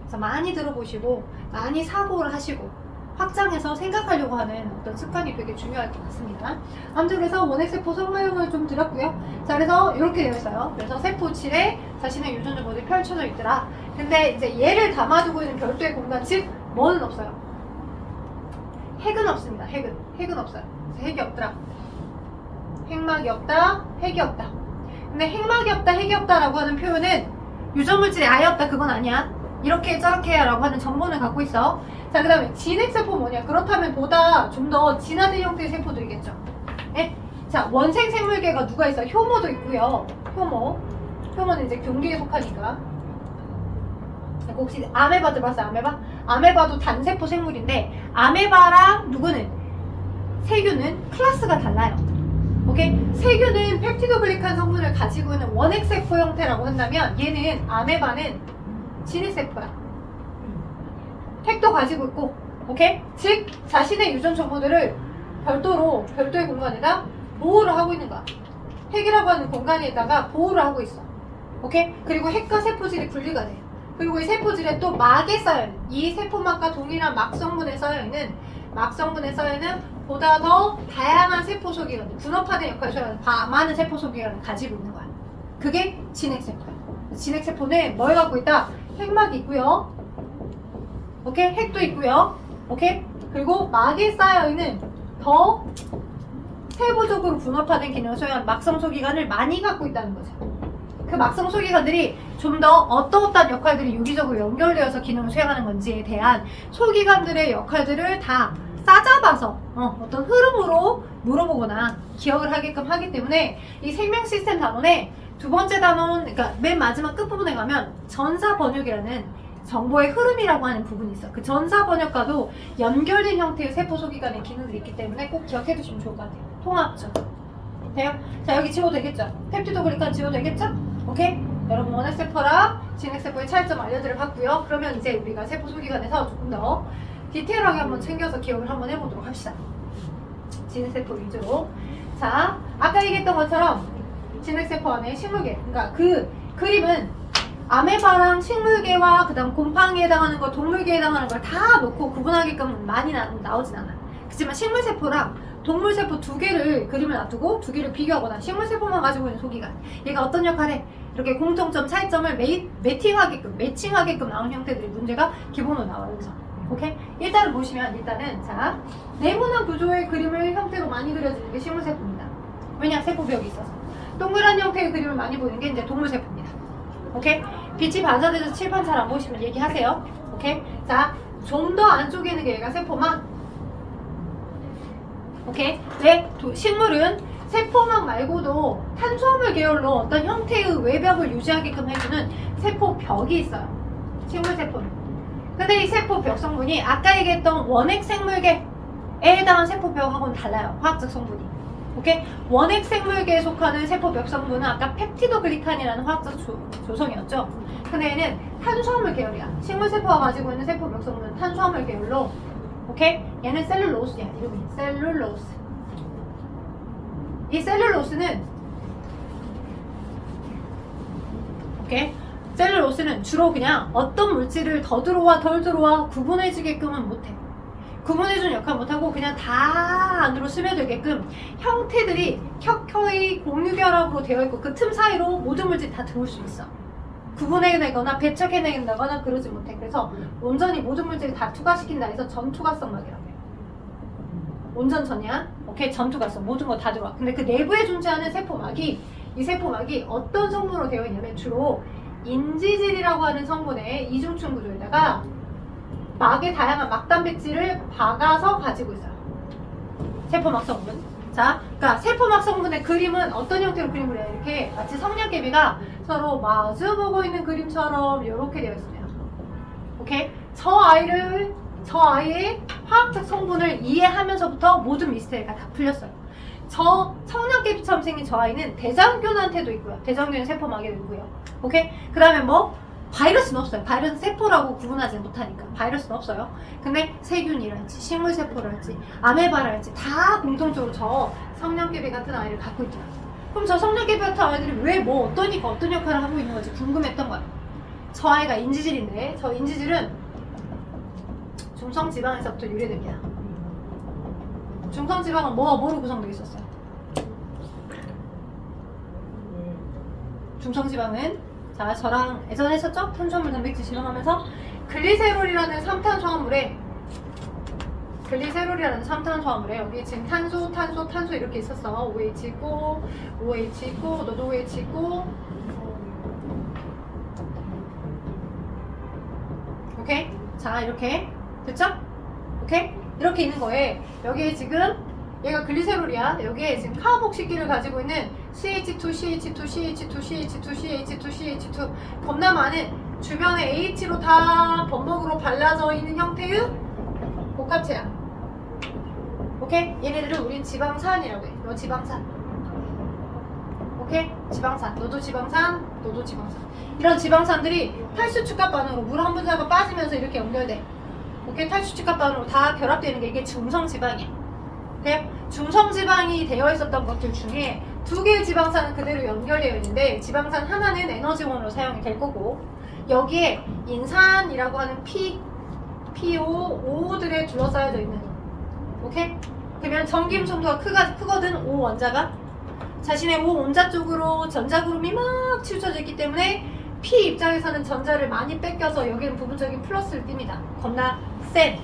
그래서 많이 들어보시고 많이 사고를 하시고 확장해서 생각하려고 하는 어떤 습관이 되게 중요할 것 같습니다. 아무튼 그래서 원핵세포 성모형을 좀 드렸고요. 자, 그래서 이렇게 되어 있어요. 그래서 세포질에 자신의 유전 정보들이 펼쳐져 있더라. 근데 이제 얘를 담아두고 있는 별도의 공간, 즉 뭐는 없어요. 핵은 없습니다. 핵은 없어요. 그래서 핵이 없더라. 핵막이 없다, 핵이 없다. 근데 핵막이 없다, 핵이 없다라고 하는 표현은 유전물질이 아예 없다, 그건 아니야. 이렇게 저렇게 라고 하는 정보는 갖고 있어. 자, 그 다음에 진핵세포 뭐냐? 그렇다면 보다 좀 더 진화된 형태의 세포들이겠죠. 네? 자, 원생 생물계가 누가 있어요? 효모도 있고요. 효모는 이제 경계에 속하니까. 혹시 아메바 들어봤어요? 아메바도 단세포 생물인데 아메바랑 누구는? 세균은 클래스가 달라요. 오케이? 세균은 펩티도글리칸 성분을 가지고 있는 원핵세포 형태라고 한다면 얘는 아메바는 진핵세포야. 핵도 가지고 있고, 오케이? 즉 자신의 유전 정보들을 별도의 공간에다 보호를 하고 있는 거야. 핵이라고 하는 공간에다가 보호를 하고 있어. 오케이? 그리고 핵과 세포질이 분리가 돼. 그리고 이 세포질에 또 막에 쌓여있는, 이 세포막과 동일한 막성분에 쌓여있는 보다 더 다양한 세포 소기관들, 분업화된 역할을 수행하는 많은 세포 소기관을 가지고 있는 거야. 그게 진핵세포야. 진핵세포는 뭘 갖고 있다? 핵막이 있고요. 오케이? 핵도 있고요. 오케이? 그리고 막에 쌓여있는 더 세부적으로 분업화된 기능을 수행하는 막성 소기관을 많이 갖고 있다는 거죠. 그 막성 소기관들이 좀 더 어떠어떠한 역할들이 유기적으로 연결되어서 기능을 수행하는 건지에 대한 소기관들의 역할들을 다 싸잡아서 어떤 흐름으로 물어보거나 기억을 하게끔 하기 때문에 이 생명 시스템 단원의 두 번째 단원, 그러니까 맨 마지막 끝부분에 가면 전사 번역이라는 정보의 흐름이라고 하는 부분이 있어. 그 전사 번역과도 연결된 형태의 세포 소기관의 기능들이 있기 때문에 꼭 기억해 두시면 좋을 것 같아요. 통합죠. 돼요? 자, 여기 지워도 되겠죠? 펩티도글리칸 지워도 되겠죠? 오케이? 여러분 원핵세포랑 진핵세포의 차이점 알려드려 봤고요. 그러면 이제 우리가 세포 소기관에서 조금 더 디테일하게 한번 챙겨서 기억을 한번 해보도록 합시다. 진핵세포 위주로. 자, 아까 얘기했던 것처럼 진핵세포 안에 식물계, 그러니까 그 그림은 아메바랑 식물계와 그 다음 곰팡이에 해당하는 걸, 동물계에 해당하는 걸 다 놓고 구분하게끔 많이 나오진 않아. 그렇지만 식물세포랑 동물세포 두 개를 그림을 놔두고 두 개를 비교하거나 식물세포만 가지고 있는 소기관, 얘가 어떤 역할을 해? 이렇게 공통점, 차이점을 매칭하게끔 나오는 형태들의 문제가 기본으로 나와요. 여기서. 오케이? 일단은 보시면, 자, 네모난 구조의 그림을 형태로 많이 그려지는 게 식물세포입니다. 왜냐? 세포벽이 있어서. 동그란 형태의 그림을 많이 보는 게 이제 동물세포입니다. 오케이? 빛이 반사돼서 칠판 잘 안 보시면 얘기하세요. 오케이? 자, 좀 더 안쪽에 있는 게 얘가 세포막. 오케이? 왜? 식물은 세포막 말고도 탄수화물 계열로 어떤 형태의 외벽을 유지하게끔 해주는 세포벽이 있어요. 식물세포는. 근데 이 세포벽 성분이 아까 얘기했던 원핵 생물계에 해당하는 세포벽하고는 달라요. 화학적 성분이. 오케이? 원핵 생물계에 속하는 세포벽 성분은 아까 펩티도글리칸이라는 화학적 조성이었죠. 근데 얘는 탄수화물 계열이야. 식물세포가 가지고 있는 세포벽 성분은 탄수화물 계열로, 오케이? 얘는 셀룰로스야. 이름이 셀룰로스. 이 셀룰로스는, 오케이? 셀룰로스는 주로 그냥 어떤 물질을 더 들어와 덜 들어와 구분해주게끔은 못해. 구분해주는 역할 못하고 그냥 다 안으로 스며들게끔 형태들이 켜켜이 공유결합으로 되어 있고 그 틈 사이로 모든 물질이 다 들어올 수 있어. 구분해내거나 배척해낸다거나 그러지 못해. 그래서 온전히 모든 물질을 다 투과시킨다 해서 전투과성막이라고 해요. 온전 전이야. 오케이, 전투과성. 모든 거 다 들어와. 근데 그 내부에 존재하는 세포막이, 이 세포막이 어떤 성분으로 되어 있냐면 주로 인지질이라고 하는 성분의 이중충 구조에다가 막의 다양한 막단백질을 박아서 가지고 있어요. 세포막 성분. 자, 그러니까 세포막 성분의 그림은 어떤 형태로 그림을 해요? 이렇게 마치 성냥개비가 서로 마주보고 있는 그림처럼 이렇게 되어 있습니다. 오케이? 저 아이의 화학적 성분을 이해하면서부터 모든 미스테리가 다 풀렸어요. 저 성냥개비처럼 생긴 저 아이는 대장균한테도 있고요. 대장균 세포막에도 있고요. 오케이? 그 다음에 뭐? 바이러스는 없어요. 바이러스는 세포라고 구분하지 못하니까. 바이러스는 없어요. 근데 세균이랄지, 식물세포랄지, 아메바랄지 다 공통적으로 저 성냥개비 같은 아이를 갖고 있더라고요. 그럼 저 성냥개비 같은 아이들이 왜 뭐 어떠니까 어떤 역할을 하고 있는 건지 궁금했던 거예요. 저 아이가 인지질인데 저 인지질은 중성지방에서부터 유래됩니다. 중성지방은 뭐로 구성되어 있었어요? 중성지방은 자, 저랑 예전에 했었죠? 탄수화물 단백질 실험하면서 글리세롤이라는 3탄수화물에 여기 지금 탄소 이렇게 있었어. OH 있고 너도 OH 있고 오케이? 자, 이렇게 됐죠? 오케이? 이렇게 있는 거에 여기에 지금 얘가 글리세롤이야. 여기에 지금 카보복식기를 가지고 있는 CH2 겁나 많은 주변에 H로 다 범벅으로 발라져 있는 형태의 복합체야. 오케이? 얘네들을 우린 지방산이라고 해. 너 지방산. 오케이? 지방산. 너도 지방산. 이런 지방산들이 탈수축합 반응으로 물 한 분자가 빠지면서 이렇게 연결돼. 오케이? 탈수축합 반응으로 다 결합되는 게 이게 중성지방이야. 오케이? 중성지방이 되어 있었던 것들 중에 두 개의 지방산은 그대로 연결되어 있는데 지방산 하나는 에너지원으로 사용이 될 거고 여기에 인산이라고 하는 PO들에 둘러싸여져 있는 오케이? 그러면 전기음성도가 크거든. O 원자가 자신의 O 원자 쪽으로 전자구름이 막 치우쳐져 있기 때문에 P 입장에서는 전자를 많이 뺏겨서 여기는 부분적인 플러스를 띱니다. 겁나 센.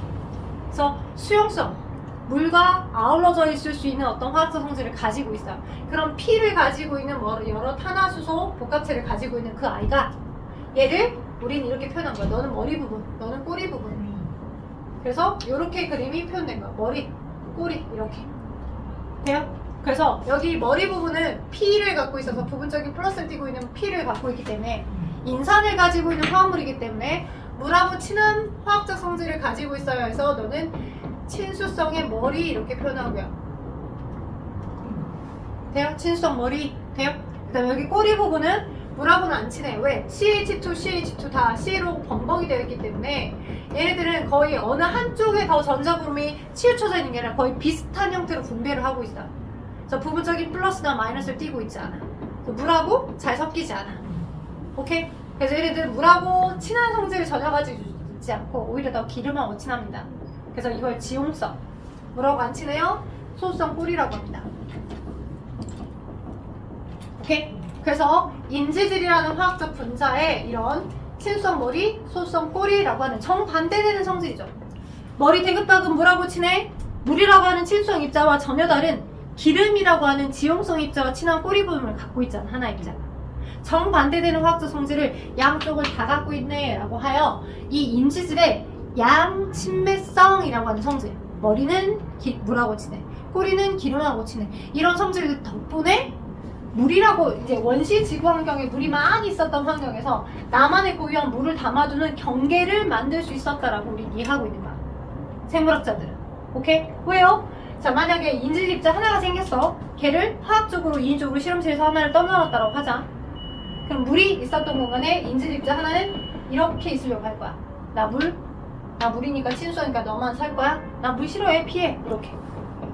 그래서 수용성 물과 아울러져 있을 수 있는 어떤 화학적 성질을 가지고 있어요. 그럼 P를 가지고 있는 여러 탄화수소 복합체를 가지고 있는 그 아이가 얘를 우린 이렇게 표현한 거야. 너는 머리 부분, 너는 꼬리 부분. 그래서 이렇게 그림이 표현된 거야. 머리, 꼬리 이렇게. 돼요? 그래서 여기 머리 부분은 P를 갖고 있어서 부분적인 플러스를 띠고 있는 P를 갖고 있기 때문에 인산을 가지고 있는 화합물이기 때문에 물하고 친한 화학적 성질을 가지고 있어야 해서 너는 친수성의 머리 이렇게 표현하고요. 돼요? 친수성 머리 돼요? 그 다음에 여기 꼬리 부분은 물하고는 안 친해요. 왜? CH2 다 C로 범벅이 되어 있기 때문에 얘네들은 거의 어느 한쪽에 더 전자구름이 치우쳐져 있는 게 아니라 거의 비슷한 형태로 분배를 하고 있어요. 그래서 부분적인 플러스나 마이너스를 띠고 있지 않아. 물하고 잘 섞이지 않아. 오케이? 그래서 얘네들은 물하고 친한 성질을 전혀 가지고 있지 않고 오히려 더 기름하고 친합니다. 그래서 이걸 지용성, 물하고 안 친해요? 소수성 꼬리라고 합니다. 오케이? 그래서 인지질이라는 화학적 분자에 이런 친수성 머리, 소수성 꼬리라고 하는 정반대되는 성질이죠. 머리 대극박은 물하고 친해? 물이라고 하는 친수성 입자와 전혀 다른 기름이라고 하는 지용성 입자와 친한 꼬리 부분을 갖고 있잖아, 하나 입자가. 정반대되는 화학적 성질을 양쪽을 다 갖고 있네 라고 하여 이 인지질의 양친매성이라고 하는 성질, 머리는 물하고 친해, 꼬리는 기름하고 친해. 이런 성질 덕분에 물이라고 이제 원시 지구 환경에 물이 많이 있었던 환경에서 나만의 고유한 물을 담아두는 경계를 만들 수 있었다라고 우리 이해하고 있는 거야. 생물학자들은. 오케이? 왜요? 자, 만약에 인질 입자 하나가 생겼어. 걔를 화학적으로 인위적으로 실험실에서 하나를 떠나놨다고 하자. 그럼 물이 있었던 공간에 인질 입자 하나는 이렇게 있으려고 할 거야. 나 물이니까 친수하니까 너만 살 거야? 나 물 싫어해, 피해. 이렇게.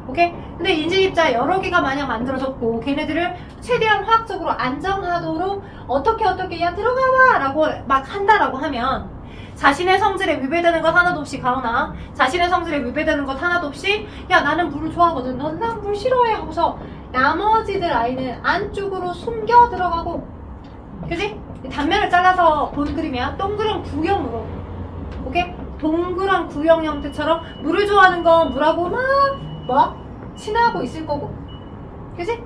오케이? 근데 인지입자 여러 개가 만약 만들어졌고 걔네들을 최대한 화학적으로 안정하도록 어떻게 야 들어가봐 라고 막 한다라고 하면 자신의 성질에 위배되는 것 하나도 없이 가오나 자신의 성질에 위배되는 것 하나도 없이 야 나는 물을 좋아하거든 넌 난 물 싫어해 하고서 나머지들 아이는 안쪽으로 숨겨 들어가고 그지? 단면을 잘라서 본 그림이야. 동그란 구형으로 오케이? 동그란 구형 형태처럼 물을 좋아하는 건 물하고 막 친하고 있을 거고 그지?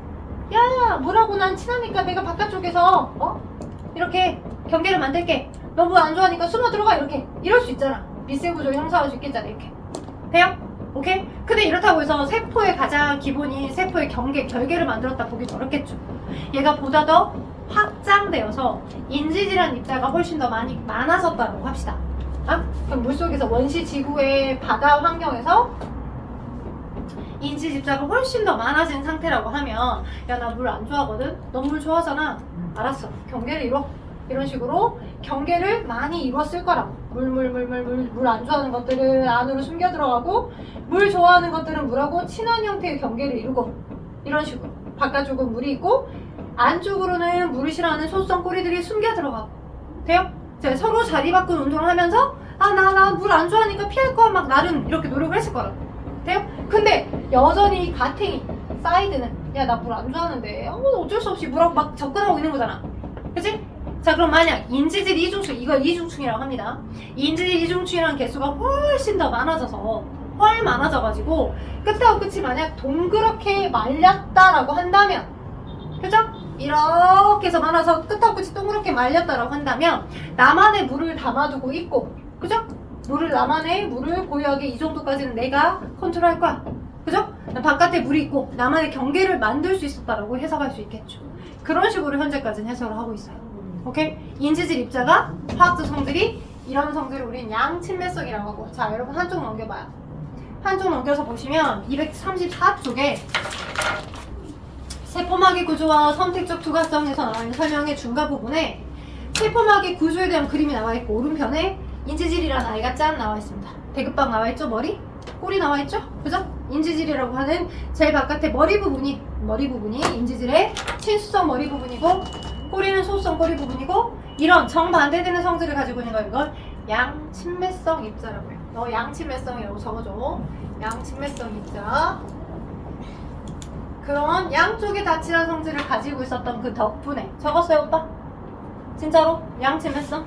야 물하고 난 친하니까 내가 바깥쪽에서 이렇게 경계를 만들게 너 물 안 좋아하니까 숨어 들어가 이렇게 이럴 수 있잖아. 미세 구조 형성할 수 있겠잖아 이렇게 돼요? 오케이? 근데 이렇다고 해서 세포의 가장 기본인 세포의 결계를 만들었다 보기 어렵겠죠. 얘가 보다 더 확장되어서 인지질환 입자가 훨씬 더 많아졌다고 합시다. 그럼 물속에서 원시 지구의 바다 환경에서 인지집자가 훨씬 더 많아진 상태라고 하면 야 나 물 안 좋아하거든? 넌 물 좋아하잖아. 알았어. 경계를 이뤄. 이런 식으로 경계를 많이 이뤘을 거라고. 물 안 좋아하는 것들은 안으로 숨겨 들어가고 물 좋아하는 것들은 물하고 친한 형태의 경계를 이루고 이런 식으로 바깥쪽은 물이 있고 안쪽으로는 물을 싫어하는 소수성 꼬리들이 숨겨 들어가고 돼요? 자, 서로 자리 바꾼 운동을 하면서 나 물 안 좋아하니까 피할 거야 막 나름 이렇게 노력을 했을 거라고 돼요? 근데 여전히 가탱이 사이드는 야 나 물 안 좋아하는데 어쩔 수 없이 물하고 막 접근하고 있는 거잖아 그치? 자 그럼 만약 인지질 이중충 이걸 이중충이라고 합니다. 인지질 이중충이라는 개수가 훨씬 더 많아져서 많아져가지고 끝하고 끝이 만약 동그랗게 말렸다라고 한다면 그죠? 이렇게 해서 많아서 끝하고 끝이 동그랗게 말렸다라고 한다면 나만의 물을 담아두고 있고 그죠? 나만의 물을 고유하게 이 정도까지는 내가 컨트롤할 거야 그죠? 바깥에 물이 있고 나만의 경계를 만들 수 있었다라고 해석할 수 있겠죠. 그런 식으로 현재까지는 해석을 하고 있어요. 오케이? 인지질 입자가 화학적 성질이 이런 성질을 우린 양친매성이라고 하고 자 여러분 한쪽 넘겨봐요. 한쪽 넘겨서 보시면 234쪽에 세포막의 구조와 선택적 투과성에서 나와 있는 설명의 중간 부분에 세포막의 구조에 대한 그림이 나와 있고 오른편에 인지질이라는 아이가 짠 나와 있습니다. 대극박 나와 있죠? 꼬리 나와 있죠? 그죠? 인지질이라고 하는 제일 바깥에 머리 부분이 인지질의 친수성 머리 부분이고 꼬리는 소수성 꼬리 부분이고 이런 정반대되는 성질을 가지고 있는 거 이걸 양친매성 입자라고 해요. 너 양친매성이라고 적어줘. 양친매성 입자. 그런 양쪽에 다 친한 성질을 가지고 있었던 그 덕분에 적었어요 오빠? 진짜로? 양친매성?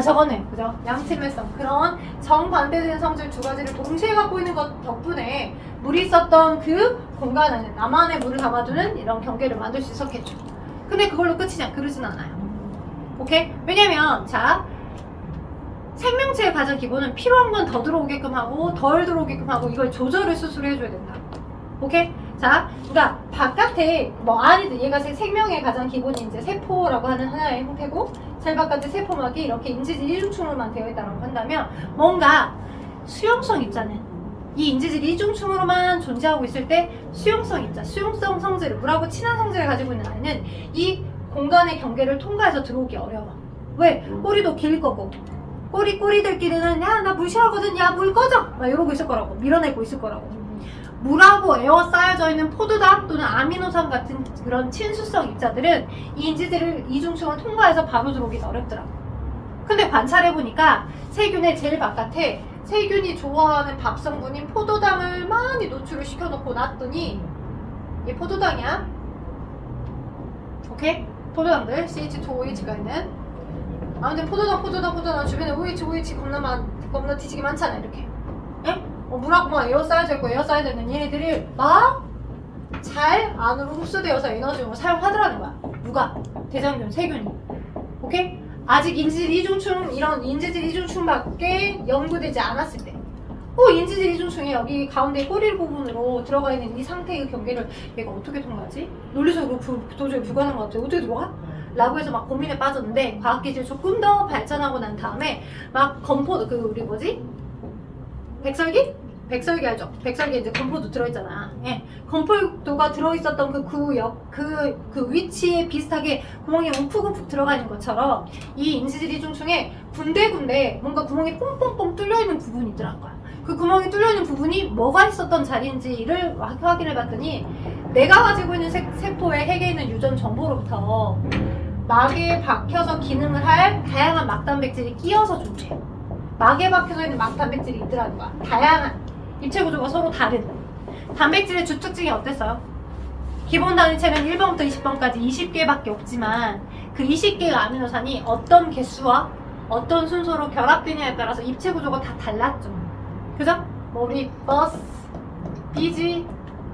적었네 그죠? 양친매성 그런 정반대되는 성질 두 가지를 동시에 갖고 있는 것 덕분에 물이 있었던 그 공간 안에 나만의 물을 담아두는 이런 경계를 만들 수 있었겠죠. 근데 그걸로 그러진 않아요. 오케이? 왜냐면 자 생명체의 가장 기본은 필요한 건 더 들어오게끔 하고 덜 들어오게끔 하고 이걸 조절을 스스로 해줘야 된다. 오케이? 자, 그러니까 바깥에 안이든 얘가 생명의 가장 기본이 이제 세포라고 하는 하나의 형태고 제일 바깥에 세포막이 이렇게 인지질 이중충으로만 되어 있다고 한다면 뭔가 수용성 입자는 이 인지질 이중충으로만 존재하고 있을 때 수용성 입자, 수용성 성질을 물하고 친한 성질을 가지고 있는 아이는 이 공간의 경계를 통과해서 들어오기 어려워. 왜? 꼬리도 길 거고 꼬리들끼리는 야 나 물 싫어하거든 야 물 꺼져 막 이러고 있을 거라고 밀어내고 있을 거라고. 물하고 에워싸여져 있는 포도당 또는 아미노산 같은 그런 친수성 입자들은 이 인지질을 이중충을 통과해서 바로 들어오기 어렵더라고. 근데 관찰해보니까 세균의 제일 바깥에 세균이 좋아하는 밥성분인 포도당을 많이 노출을 시켜놓고 놨더니 얘 포도당이야. 오케이? 포도당들 CH2OH가 있는 근데 포도당 주변에 OH 겁나 뒤지게 많잖아 이렇게. 물하고 막 에어싸여져 있고 에어싸여져 있는 얘네들이 막 잘 안으로 흡수되어서 에너지를 사용하더라는 거야. 누가? 대장균, 세균이. 오케이? 아직 인지질 이중충 이런 인지질 이중충밖에 연구되지 않았을 때 인지질 이중충이 여기 가운데 꼬리 부분으로 들어가 있는 이 상태의 경계를 얘가 어떻게 통과하지? 논리적으로 도저히 불가능한 것 같아. 어떻게 들어가? 라고 해서 막 고민에 빠졌는데 과학기술이 조금 더 발전하고 난 다음에 막 건포도 백설기 알죠? 백설기에 이제 건포도 들어있잖아. 예. 건포도가 들어있었던 그 위치에 비슷하게 구멍이 움푹움푹 들어가 있는 것처럼 이 인지질 이중충에 군데군데 뭔가 구멍이 뽕뽕뽕 뚫려있는 부분이 있더란 거야. 그 구멍이 뚫려있는 부분이 뭐가 있었던 자리인지를 확인해 봤더니 내가 가지고 있는 세포의 핵에 있는 유전 정보로부터 막에 박혀서 기능을 할 다양한 막단백질이 끼어서 존재해. 막에 박혀져 있는 막단백질이 있더라는 거야. 다양한 입체 구조가 서로 다른 단백질의 주특징이 어땠어요? 기본 단위체는 1번부터 20번까지 20개밖에 없지만 그 20개의 아미노산이 어떤 개수와 어떤 순서로 결합되냐에 따라서 입체 구조가 다 달랐죠. 그죠? 뭐 우리 버스, 비지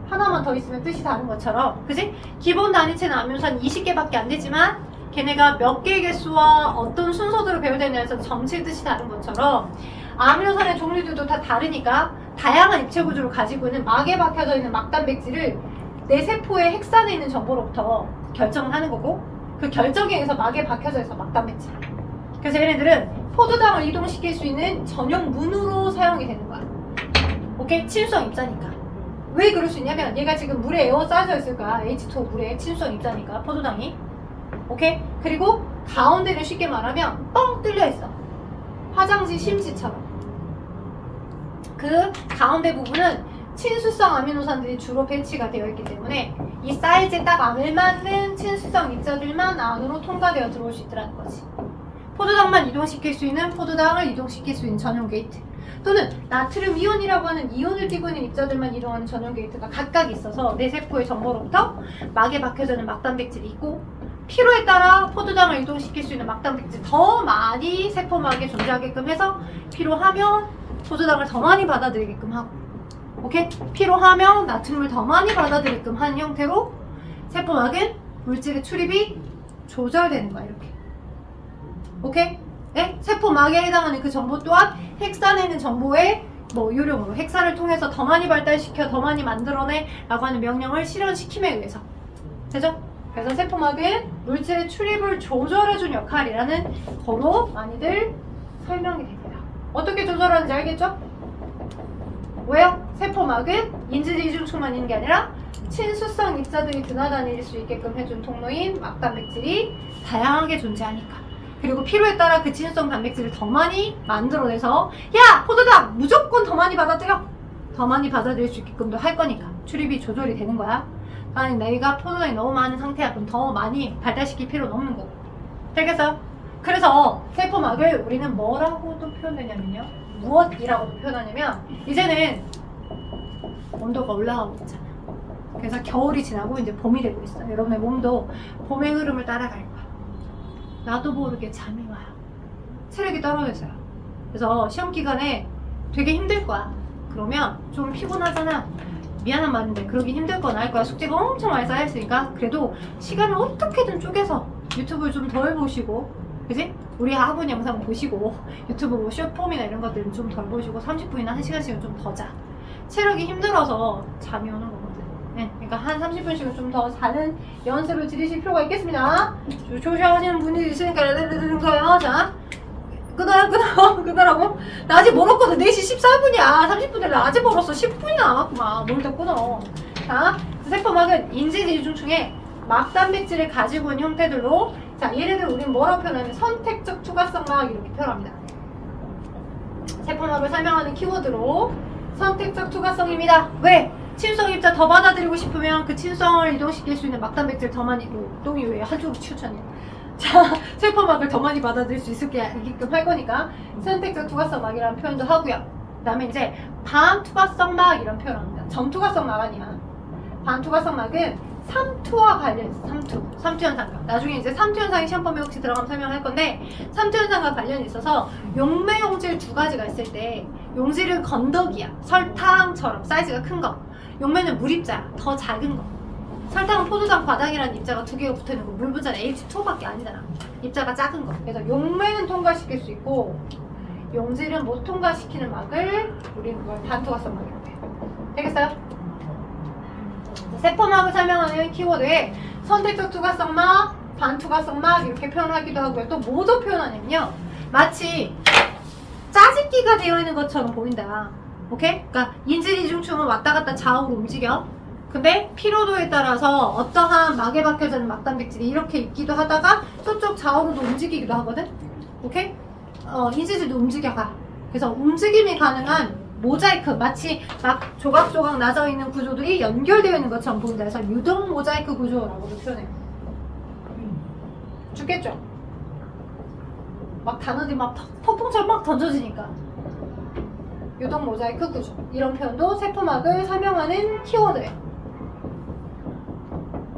하나만 더 있으면 뜻이 다른 것처럼, 그지? 기본 단위체는 아미노산이 20개밖에 안 되지만 걔네가 몇 개의 개수와 어떤 순서대로 배열되냐에서 전체 뜻이 다른 것처럼 아미노산의 종류들도 다 다르니까 다양한 입체 구조를 가지고 있는 막에 박혀져 있는 막단백질을 내 세포의 핵산에 있는 정보로부터 결정을 하는 거고, 그 결정에 의해서 막에 박혀져 있어 막단백질. 그래서 얘네들은 포도당을 이동시킬 수 있는 전용 문으로 사용이 되는 거야. 오케이? 친수성 입자니까. 왜 그럴 수 있냐면 얘가 지금 물에 에워싸져 있을 거야. H2O 물에 친수성 입자니까 포도당이. 오케이? 그리고 가운데를 쉽게 말하면 뻥 뚫려 있어. 화장지 심지처럼. 그 가운데 부분은 친수성 아미노산들이 주로 배치가 되어 있기 때문에 이 사이즈에 딱 알맞는 친수성 입자들만 안으로 통과되어 들어올 수 있다는 거지. 포도당만 이동시킬 수 있는, 포도당을 이동시킬 수 있는 전용 게이트, 또는 나트륨 이온이라고 하는 이온을 띠고 있는 입자들만 이동하는 전용 게이트가 각각 있어서 내 세포의 정보로부터 막에 박혀져 있는 막단백질이 있고, 필요에 따라 포도당을 이동시킬 수 있는 막단백질 더 많이 세포막에 존재하게끔 해서 필요하면 포도당을 더 많이 받아들이게끔 하고, 오케이? 필요하면 나트륨을 더 많이 받아들이게끔 하는 형태로 세포막은 물질의 출입이 조절되는 거야, 이렇게. 오케이? 네? 세포막에 해당하는 그 정보 또한 핵산에 있는 정보의 뭐 요령으로 핵산을 통해서 더 많이 발달시켜 더 많이 만들어내 라고 하는 명령을 실현시킴에 의해서. 되죠? 그래서 세포막은 물질의 출입을 조절해준 역할이라는 거로 많이들 설명이 됩니다. 어떻게 조절하는지 알겠죠? 왜요? 세포막은 인지질 이중충만 있는 게 아니라 친수성 입자들이 드나다닐 수 있게끔 해준 통로인 막단백질이 다양하게 존재하니까. 그리고 필요에 따라 그 친수성 단백질을 더 많이 만들어내서 야! 포도당! 무조건 더 많이 받아들여! 더 많이 받아들일 수 있게끔도 할 거니까 출입이 조절이 되는 거야. 아니 내가 포도당이 너무 많은 상태야. 그럼 더 많이 발달시킬 필요는 없는 거고. 되겠어요? 그래서 세포막을 우리는 뭐라고도 표현하냐면요, 무엇이라고도 표현하냐면, 이제는 온도가 올라가고 있잖아. 그래서 겨울이 지나고 이제 봄이 되고 있어. 여러분의 몸도 봄의 흐름을 따라갈 거야. 나도 모르게 잠이 와요. 체력이 떨어져서요. 그래서 시험 기간에 되게 힘들 거야. 그러면 좀 피곤하잖아. 미안한 말인데 그러긴 힘들 건 알 거야. 숙제가 엄청 많이 쌓여있으니까. 그래도 시간을 어떻게든 쪼개서 유튜브를 좀 덜 보시고, 그지? 우리 학원 영상 보시고 유튜브 뭐 숏폼이나 이런 것들은 좀 덜 보시고 30분이나 1시간씩은 좀 더 자. 체력이 힘들어서 잠이 오는 거거든. 네, 그러니까 한 30분씩은 좀 더 자는 연습을 들이실 필요가 있겠습니다. 조시하시는 분이 있으니까 레드는 거예요. 자, 끊어라고? 나 아직 멀었거든. 4시 14분이야. 30분 되려 아직 멀었어. 10분이 남았구만. 뭘 더 끊어. 자, 세포막은 인지이중충의 막단백질을 가지고 있는 형태들로, 자, 얘네들 우리는 뭐라고 표현하냐면 선택적 투과성 막 이렇게 표현합니다. 세포막을 설명하는 키워드로 선택적 투과성입니다. 왜? 친수성 입자 더 받아들이고 싶으면 그 친수성을 이동시킬 수 있는 막단백질 더 많이, 똥이 왜 한쪽으로 치우쳤냐. 자, 세포막을 더 많이 받아들일 수 있게끔 할 거니까 선택적 투과성막이라는 표현도 하고요. 그 다음에 이제 반투과성막 이런 표현을 합니다. 전투과성막 아니야. 반투과성막은 삼투와 관련있어. 삼투 현상과. 나중에 이제 삼투 현상이 시험범위에 혹시 들어가면 설명할 건데, 삼투 현상과 관련이 있어서 용매 용질 두 가지가 있을 때, 용질은 건더기야. 설탕처럼 사이즈가 큰 거. 용매는 물입자야. 더 작은 거. 설탕은 포도당 과당이라는 입자가 두 개가 붙어있는 거. 물 분자는 H2O밖에 아니잖아. 입자가 작은 거. 그래서 용매는 통과시킬 수 있고, 용질은 못 통과시키는 막을 우리는 그걸 반투과성막이라고 해요. 되겠어요? 세포막을 설명하는 키워드에 선택적 투과성막, 반투과성막 이렇게 표현하기도 하고요. 또 뭐도 표현하냐면요, 마치 짜집기가 되어 있는 것처럼 보인다. 오케이? 그러니까 인지이중충은 왔다 갔다 좌우로 움직여. 근데 피로도에 따라서 어떠한 막에 박혀져 있는 막단백질이 이렇게 있기도 하다가 저쪽 좌우로도 움직이기도 하거든. 오케이? 인지질도 움직여가. 그래서 움직임이 가능한 모자이크, 마치 막 조각조각 나져 있는 구조들이 연결되어 있는 것처럼 보인다 해서 유동 모자이크 구조라고도 표현해요. 죽겠죠? 막 단어들이 막 폭풍처럼 막 던져지니까. 유동 모자이크 구조. 이런 표현도 세포막을 설명하는 키워드예요.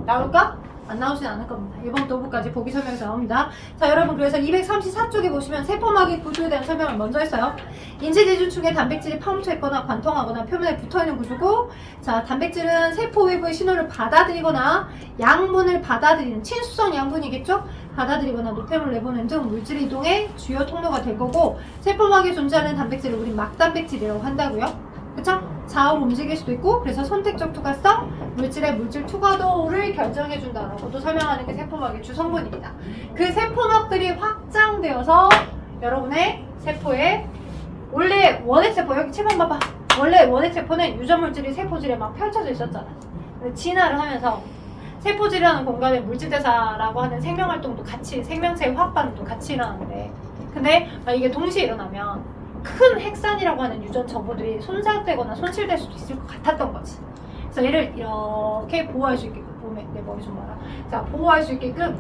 나올까? 안 나오진 않을 겁니다. 이번 도부까지 보기 설명에서 나옵니다. 자, 여러분, 그래서 234쪽에 보시면 세포막의 구조에 대한 설명을 먼저 했어요. 인지지중축에 단백질이 파묻혀 있거나 관통하거나 표면에 붙어있는 구조고, 자, 단백질은 세포 외부의 신호를 받아들이거나 양분을 받아들이는 친수성 양분이겠죠? 받아들이거나 노폐물을 내보내는 등 물질 이동의 주요 통로가 될 거고, 세포막에 존재하는 단백질을 우리 막단백질이라고 한다고요. 그쵸? 좌우로 움직일 수도 있고, 그래서 선택적 투과성, 물질의 물질 투과도를 결정해준다라고도 설명하는 게 세포막의 주성분입니다. 그 세포막들이 확장되어서 여러분의 세포에, 원래 원핵세포, 여기 칠판 봐봐. 원래 원핵세포는 유전물질이 세포질에 막 펼쳐져 있었잖아. 근데 진화를 하면서 세포질이라는 공간에 물질대사라고 하는 생명활동도 같이, 생명체의 화학 반응도 같이 일어나는데, 근데 이게 동시에 일어나면 큰 핵산이라고 하는 유전 정보들이 손상되거나 손실될 수도 있을 것 같았던 거지. 그래서 얘를 이렇게 보호할 수 있게끔, 내 머리 좀 봐라. 자, 보호할 수 있게끔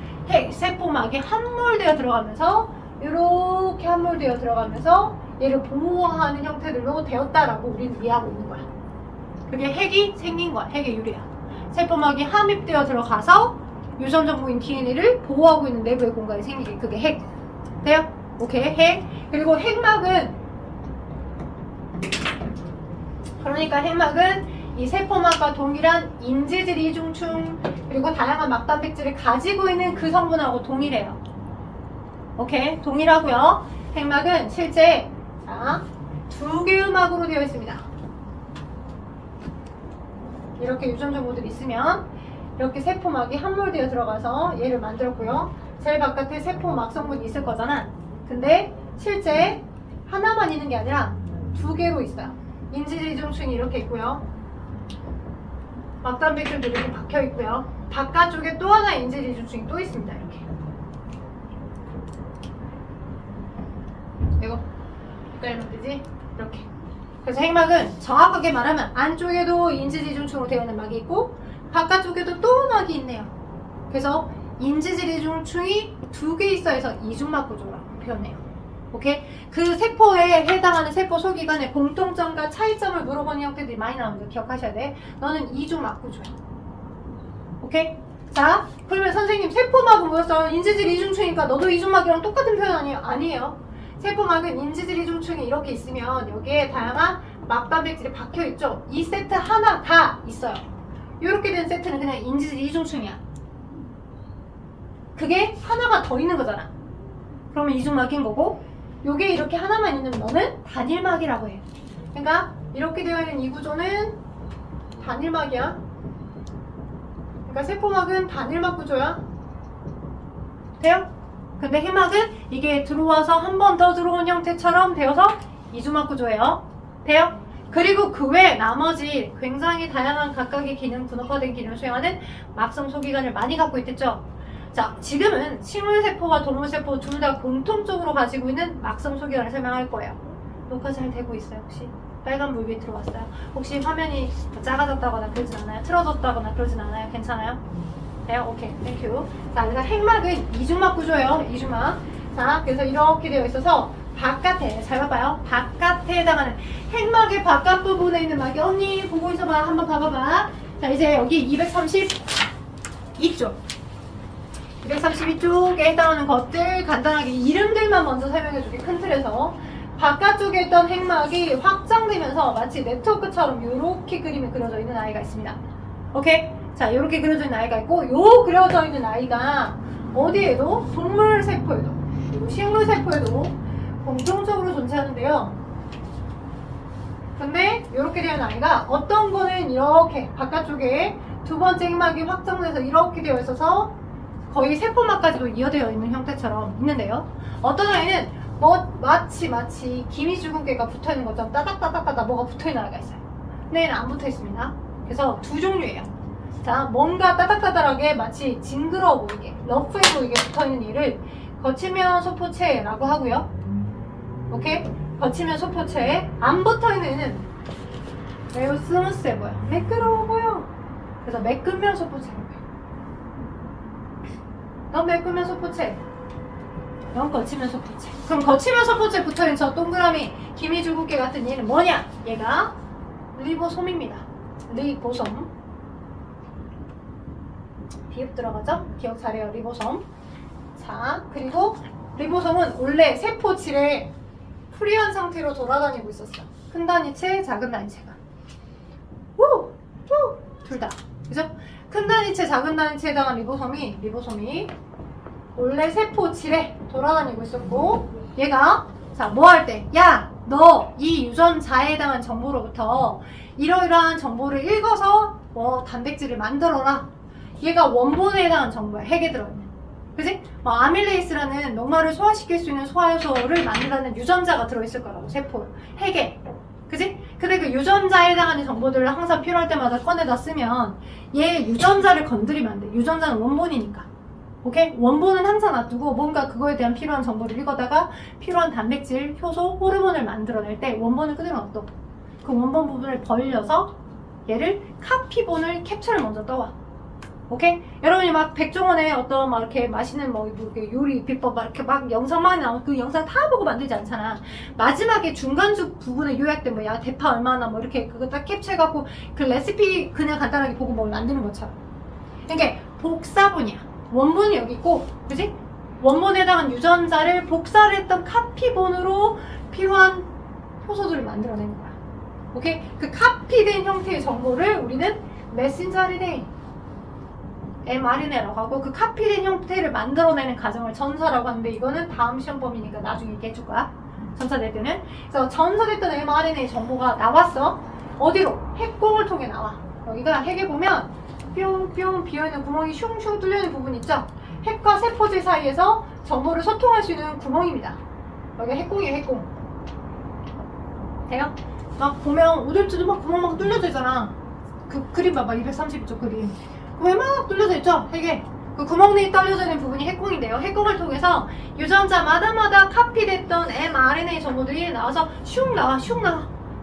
세포막에 함몰되어 들어가면서, 이렇게 함몰되어 들어가면서 얘를 보호하는 형태들로 되었다라고 우리는 이해하고 있는 거야. 그게 핵이 생긴 거야. 핵의 유래야. 세포막이 함입되어 들어가서 유전 정보인 DNA를 보호하고 있는 내부의 공간이 생기게, 그게 핵. 돼요? 오케이, 핵. 그리고 핵막은, 그러니까 핵막은 이 세포막과 동일한 인지질 이중충 그리고 다양한 막단백질을 가지고 있는 그 성분하고 동일해요. 오케이? 동일하고요. 핵막은 실제 두 개의 막으로 되어 있습니다. 이렇게 유전 정보들이 있으면 이렇게 세포막이 함몰되어 들어가서 얘를 만들었고요. 제일 바깥에 세포막 성분이 있을 거잖아. 근데 실제 하나만 있는 게 아니라 두 개로 있어요. 인지지중층이 이렇게 있고요. 막단백질도 이렇게 박혀 있고요. 바깥쪽에 또 하나의 인지지중층이 또 있습니다. 이렇게. 이거 헷갈리면 되지? 이렇게. 그래서 핵막은 정확하게 말하면 안쪽에도 인지지중층으로 되어 있는 막이 있고 바깥쪽에도 또 막이 있네요. 그래서 인지지중층이 두 개 있어 해서 이중막 구조라고 표현해요. 오케이? 그 세포에 해당하는 세포 소기관의 공통점과 차이점을 물어보는 형태들이 많이 나오는 거 기억하셔야 돼. 너는 이중막 구조야. 오케이? 자, 그러면 선생님 세포막은 뭐였어요? 인지질 이중층이니까 너도 이중막이랑 똑같은 표현 아니에요? 아니에요. 세포막은 인지질 이중층이 이렇게 있으면 여기에 다양한 막단백질이 박혀있죠? 이 세트 하나 다 있어요. 이렇게 된 세트는 그냥 인지질 이중층이야. 그게 하나가 더 있는 거잖아. 그러면 이중막인 거고 요게 이렇게 하나만 있는 너는 단일막이라고 해요. 그러니까 이렇게 되어 있는 이 구조는 단일막이야. 그러니까 세포막은 단일막 구조야. 돼요? 근데 핵막은 이게 들어와서 한 번 더 들어온 형태처럼 되어서 이중막 구조예요. 돼요? 그리고 그 외 나머지 굉장히 다양한 각각의 기능, 분업화된 기능을 수행하는 막성 소기관을 많이 갖고 있겠죠. 자, 지금은 식물세포와 동물세포 둘 다 공통적으로 가지고 있는 막성 소기관을 설명할 거예요. 녹화 잘 되고 있어요, 혹시? 빨간 불빛 들어왔어요? 혹시 화면이 작아졌다거나 그러진 않아요? 틀어졌다거나 그러진 않아요? 괜찮아요? 네, 오케이, 땡큐. 자, 그래서 핵막은 이중막 구조예요, 이중막. 자, 그래서 이렇게 되어 있어서 바깥에, 잘 봐봐요. 바깥에 해당하는 핵막의 바깥 부분에 있는 막이, 언니 보고 있어봐. 한번 봐봐봐. 자, 이제 여기 232쪽. 232쪽에 해당하는 것들 간단하게 이름들만 먼저 설명해줄게. 큰 틀에서 바깥쪽에 있던 핵막이 확장되면서 마치 네트워크처럼 이렇게 그림이 그려져 있는 아이가 있습니다. 오케이? 자, 이렇게 그려져 있는 아이가 있고 요 그려져 있는 아이가 어디에도 동물세포에도 그리고 식물세포에도 공통적으로 존재하는데요. 근데 이렇게 되는 아이가 어떤 거는 이렇게 바깥쪽에 두 번째 핵막이 확장돼서 이렇게 되어 있어서 거의 세포막까지도 이어되어 있는 형태처럼 있는데요. 어떤 아이는 마치 기미주근깨가 붙어있는 것처럼 따닥따닥따닥 뭐가 붙어있는 아이가 있어요. 근데 얘는 안 붙어있습니다. 그래서 두 종류예요. 자, 뭔가 따닥따닥하게 마치 징그러워 보이게, 러프해 보이게 붙어있는 얘를 거칠면 소포체라고 하고요. 오케이? 거치면 소포체에 안 붙어있는 매우 스무스해 보여. 매끄러워 보여. 그래서 매끈면 소포체로 보여. 넌 매끈면 소포체. 넌 거치면 소포체. 그럼 거치면 소포체에 붙어있는 저 동그라미 기미줄긋기 같은 얘는 뭐냐? 얘가 리보솜입니다. 리보솜. 비읍 들어가죠? 기억 잘해요. 리보솜. 자, 그리고 리보솜은 원래 세포질에 프리한 상태로 돌아다니고 있었어. 큰 단위체, 작은 단위체가. 둘 다. 그죠? 큰 단위체, 작은 단위체에 해당한 리보솜이 원래 세포질에 돌아다니고 있었고, 얘가, 자, 뭐 할 때? 야, 너 이 유전자에 해당한 정보로부터 이러이러한 정보를 읽어서 뭐 단백질을 만들어라. 얘가 원본에 해당한 정보야. 핵에 들어있는. 그지? 뭐 아밀레이스라는 녹말을 소화시킬 수 있는 소화효소를 만들어내는 유전자가 들어있을 거라고, 세포 핵에. 그지? 근데 그 유전자에 해당하는 정보들을 항상 필요할 때마다 꺼내다 쓰면 얘 유전자를 건드리면 안 돼. 유전자는 원본이니까. 오케이? 원본은 항상 놔두고 뭔가 그거에 대한 필요한 정보를 읽어다가 필요한 단백질, 효소, 호르몬을 만들어낼 때 원본을 그대로 놔둬. 그 원본 부분을 벌려서 얘를 카피본을 캡처를 먼저 떠와. 오케이? 여러분이 막 백종원의 어떤 막 이렇게 맛있는 뭐 요리 비법 막 이렇게 막 영상만 나오면 그 영상 다 보고 만들지 않잖아. 마지막에 중간주 부분에 요약된 뭐야 대파 얼마나 뭐 이렇게 그거 딱 캡처해갖고 그 레시피 그냥 간단하게 보고 뭐 만드는 것처럼. 그러니까 복사본이야. 원본이 여기 있고, 그지? 원본에 해당한 유전자를 복사를 했던 카피본으로 필요한 효소들을 만들어내는 거야. 오케이? 그 카피된 형태의 정보를 우리는 메신저 RNA mRNA라고 하고 그 카피된 형태를 만들어내는 과정을 전사라고 하는데 이거는 다음 시험 범위니까 나중에 얘기해줄 거야. 전사될 때는. 그래서 전사됐던 mRNA 정보가 나왔어. 어디로? 핵공을 통해 나와. 여기가 핵에 보면 뿅뿅 비어있는 구멍이 슝슝 뚫려있는 부분 있죠? 핵과 세포질 사이에서 정보를 소통할 수 있는 구멍입니다. 여기 핵공이에요, 핵공. 돼요? 막 보면 우들주도 막 구멍 막 뚫려져 있잖아. 그 그림 봐봐, 232쪽 그림. 구멍이 막 뚫려져 있죠? 핵에. 그 구멍이 떨려져 있는 부분이 핵공인데요. 핵공을 통해서 유전자마다 카피됐던 mRNA 정보들이 나와서 슉 나와.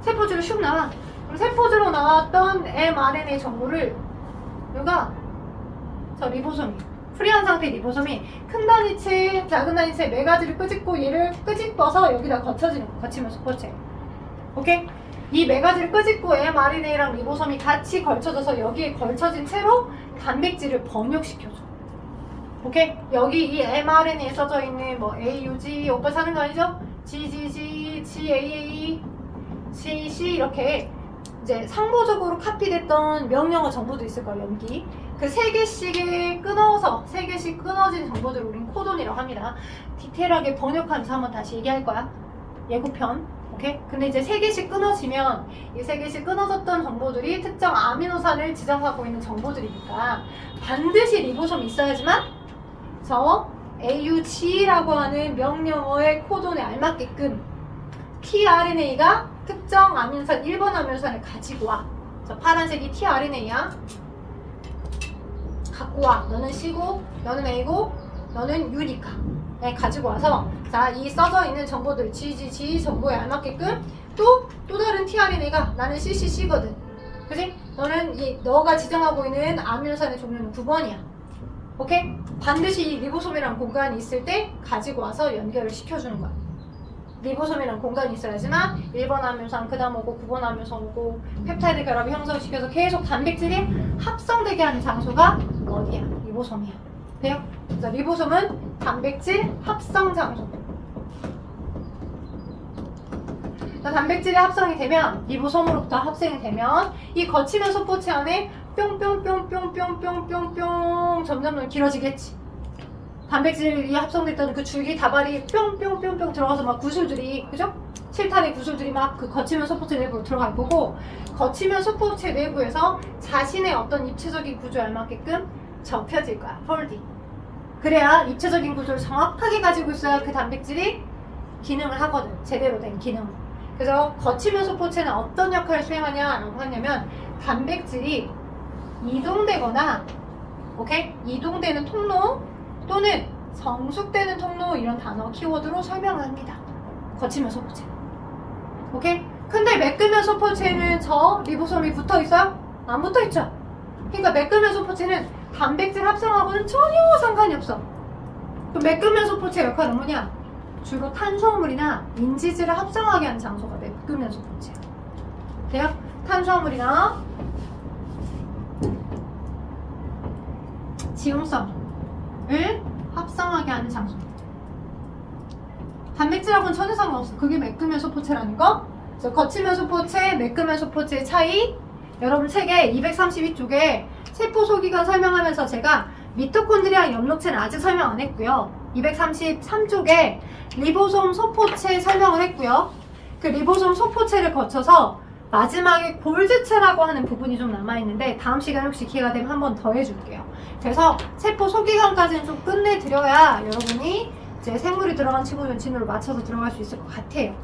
세포질로 슉 나와. 그럼 세포질로 나왔던 mRNA 정보를 여기가 저 리보솜이 프리한 상태 리보솜이 큰 단위체, 작은 단위체 네 가지를 끄집고 얘를 끄집어서 여기다 거쳐지는 거. 거치면 소포체. 오케이? 이 네 가지를 끄집고 mRNA랑 리보솜이 같이 걸쳐져서 여기에 걸쳐진 채로 단백질을 번역시켜줘. 오케이? 여기 이 mRNA에 써져 있는 뭐 AUG, 오빠 사는 거 아니죠? GGG, GAA, CC 이렇게 이제 상보적으로 카피됐던 명령어 정보도 있을 거예요, 연기. 그 세 개씩 끊어진 정보들을 우린 코돈이라고 합니다. 디테일하게 번역하면서 한번 다시 얘기할 거야. 예고편. 오케이? 근데 이제 세 개씩 끊어지면 이 세 개씩 끊어졌던 정보들이 특정 아미노산을 지정하고 있는 정보들이니까 반드시 리보솜이 있어야지만 저 AUG라고 하는 명령어의 코돈에 알맞게끔 tRNA가 특정 아미노산 1번 아미노산을 가지고 와. 저 파란색이 tRNA야. 갖고 와. 너는 C고, 너는 A고, 너는 U니까. 네, 가지고 와서 자, 이 써져 있는 정보들 GGG 정보에 알맞게끔 또 다른 tRNA가 나는 CCC거든. 그지? 너는 너가 지정하고 있는 아미노산의 종류는 9번이야. 오케이? 반드시 이 리보솜이라는 공간이 있을 때 가지고 와서 연결을 시켜주는 거야. 리보솜이라는 공간이 있어야지만 1번 아미노산 그 다음 오고 9번 아미노산 오고 펩타이드 결합을 형성시켜서 계속 단백질이 합성되게 하는 장소가 어디야? 리보솜이야. 돼요? 자, 리보솜은 단백질 합성 장소. 자, 단백질이 합성이 되면 리보솜으로부터 합성이 되면 이 거치면 소포체 안에 뿅뿅뿅뿅뿅뿅뿅뿅 점점 길어지겠지. 단백질이 합성됐던 그 줄기 다발이 뿅뿅뿅뿅 들어가서 막 구슬들이, 그죠? 실탄의 구슬들이 막 그 거치면 소포체 내부로 들어갈 거고, 거치면 소포체 내부에서 자신의 어떤 입체적인 구조에 알맞게끔 접혀질 거야. 폴딩. 그래야 입체적인 구조를 정확하게 가지고 있어야 그 단백질이 기능을 하거든. 제대로 된 기능을. 그래서 거치면 소포체는 어떤 역할을 수행하냐라고 하냐면 단백질이 이동되거나, 오케이? 이동되는 통로 또는 성숙되는 통로 이런 단어 키워드로 설명을 합니다. 거치면 소포체. 오케이? 근데 메끄면 소포체는 저 리보솜이 붙어 있어요? 안 붙어 있죠? 그러니까 메끄면 소포체는 단백질 합성하고는 전혀 상관이 없어. 그럼 메끄면 소포체 역할은 뭐냐? 주로 탄수화물이나 인지질을 합성하게 하는 장소가 메끄면 소포체야. 돼요? 탄수화물이나 지용성을 합성하게 하는 장소. 단백질하고는 전혀 상관없어. 그게 메끄면 소포체라는 거. 그래서 거치면 소포체, 메끄면 소포체의 차이. 여러분 책에 232쪽에 세포 소기관 설명하면서 제가 미토콘드리아 엽록체는 아직 설명 안 했고요. 233쪽에 리보솜 소포체 설명을 했고요. 그 리보솜 소포체를 거쳐서 마지막에 골드체라고 하는 부분이 좀 남아있는데 다음 시간에 혹시 기회가 되면 한 번 더 해줄게요. 그래서 세포 소기관까지는 좀 끝내드려야 여러분이 이제 생물이 들어간 친구는 진으로 맞춰서 들어갈 수 있을 것 같아요.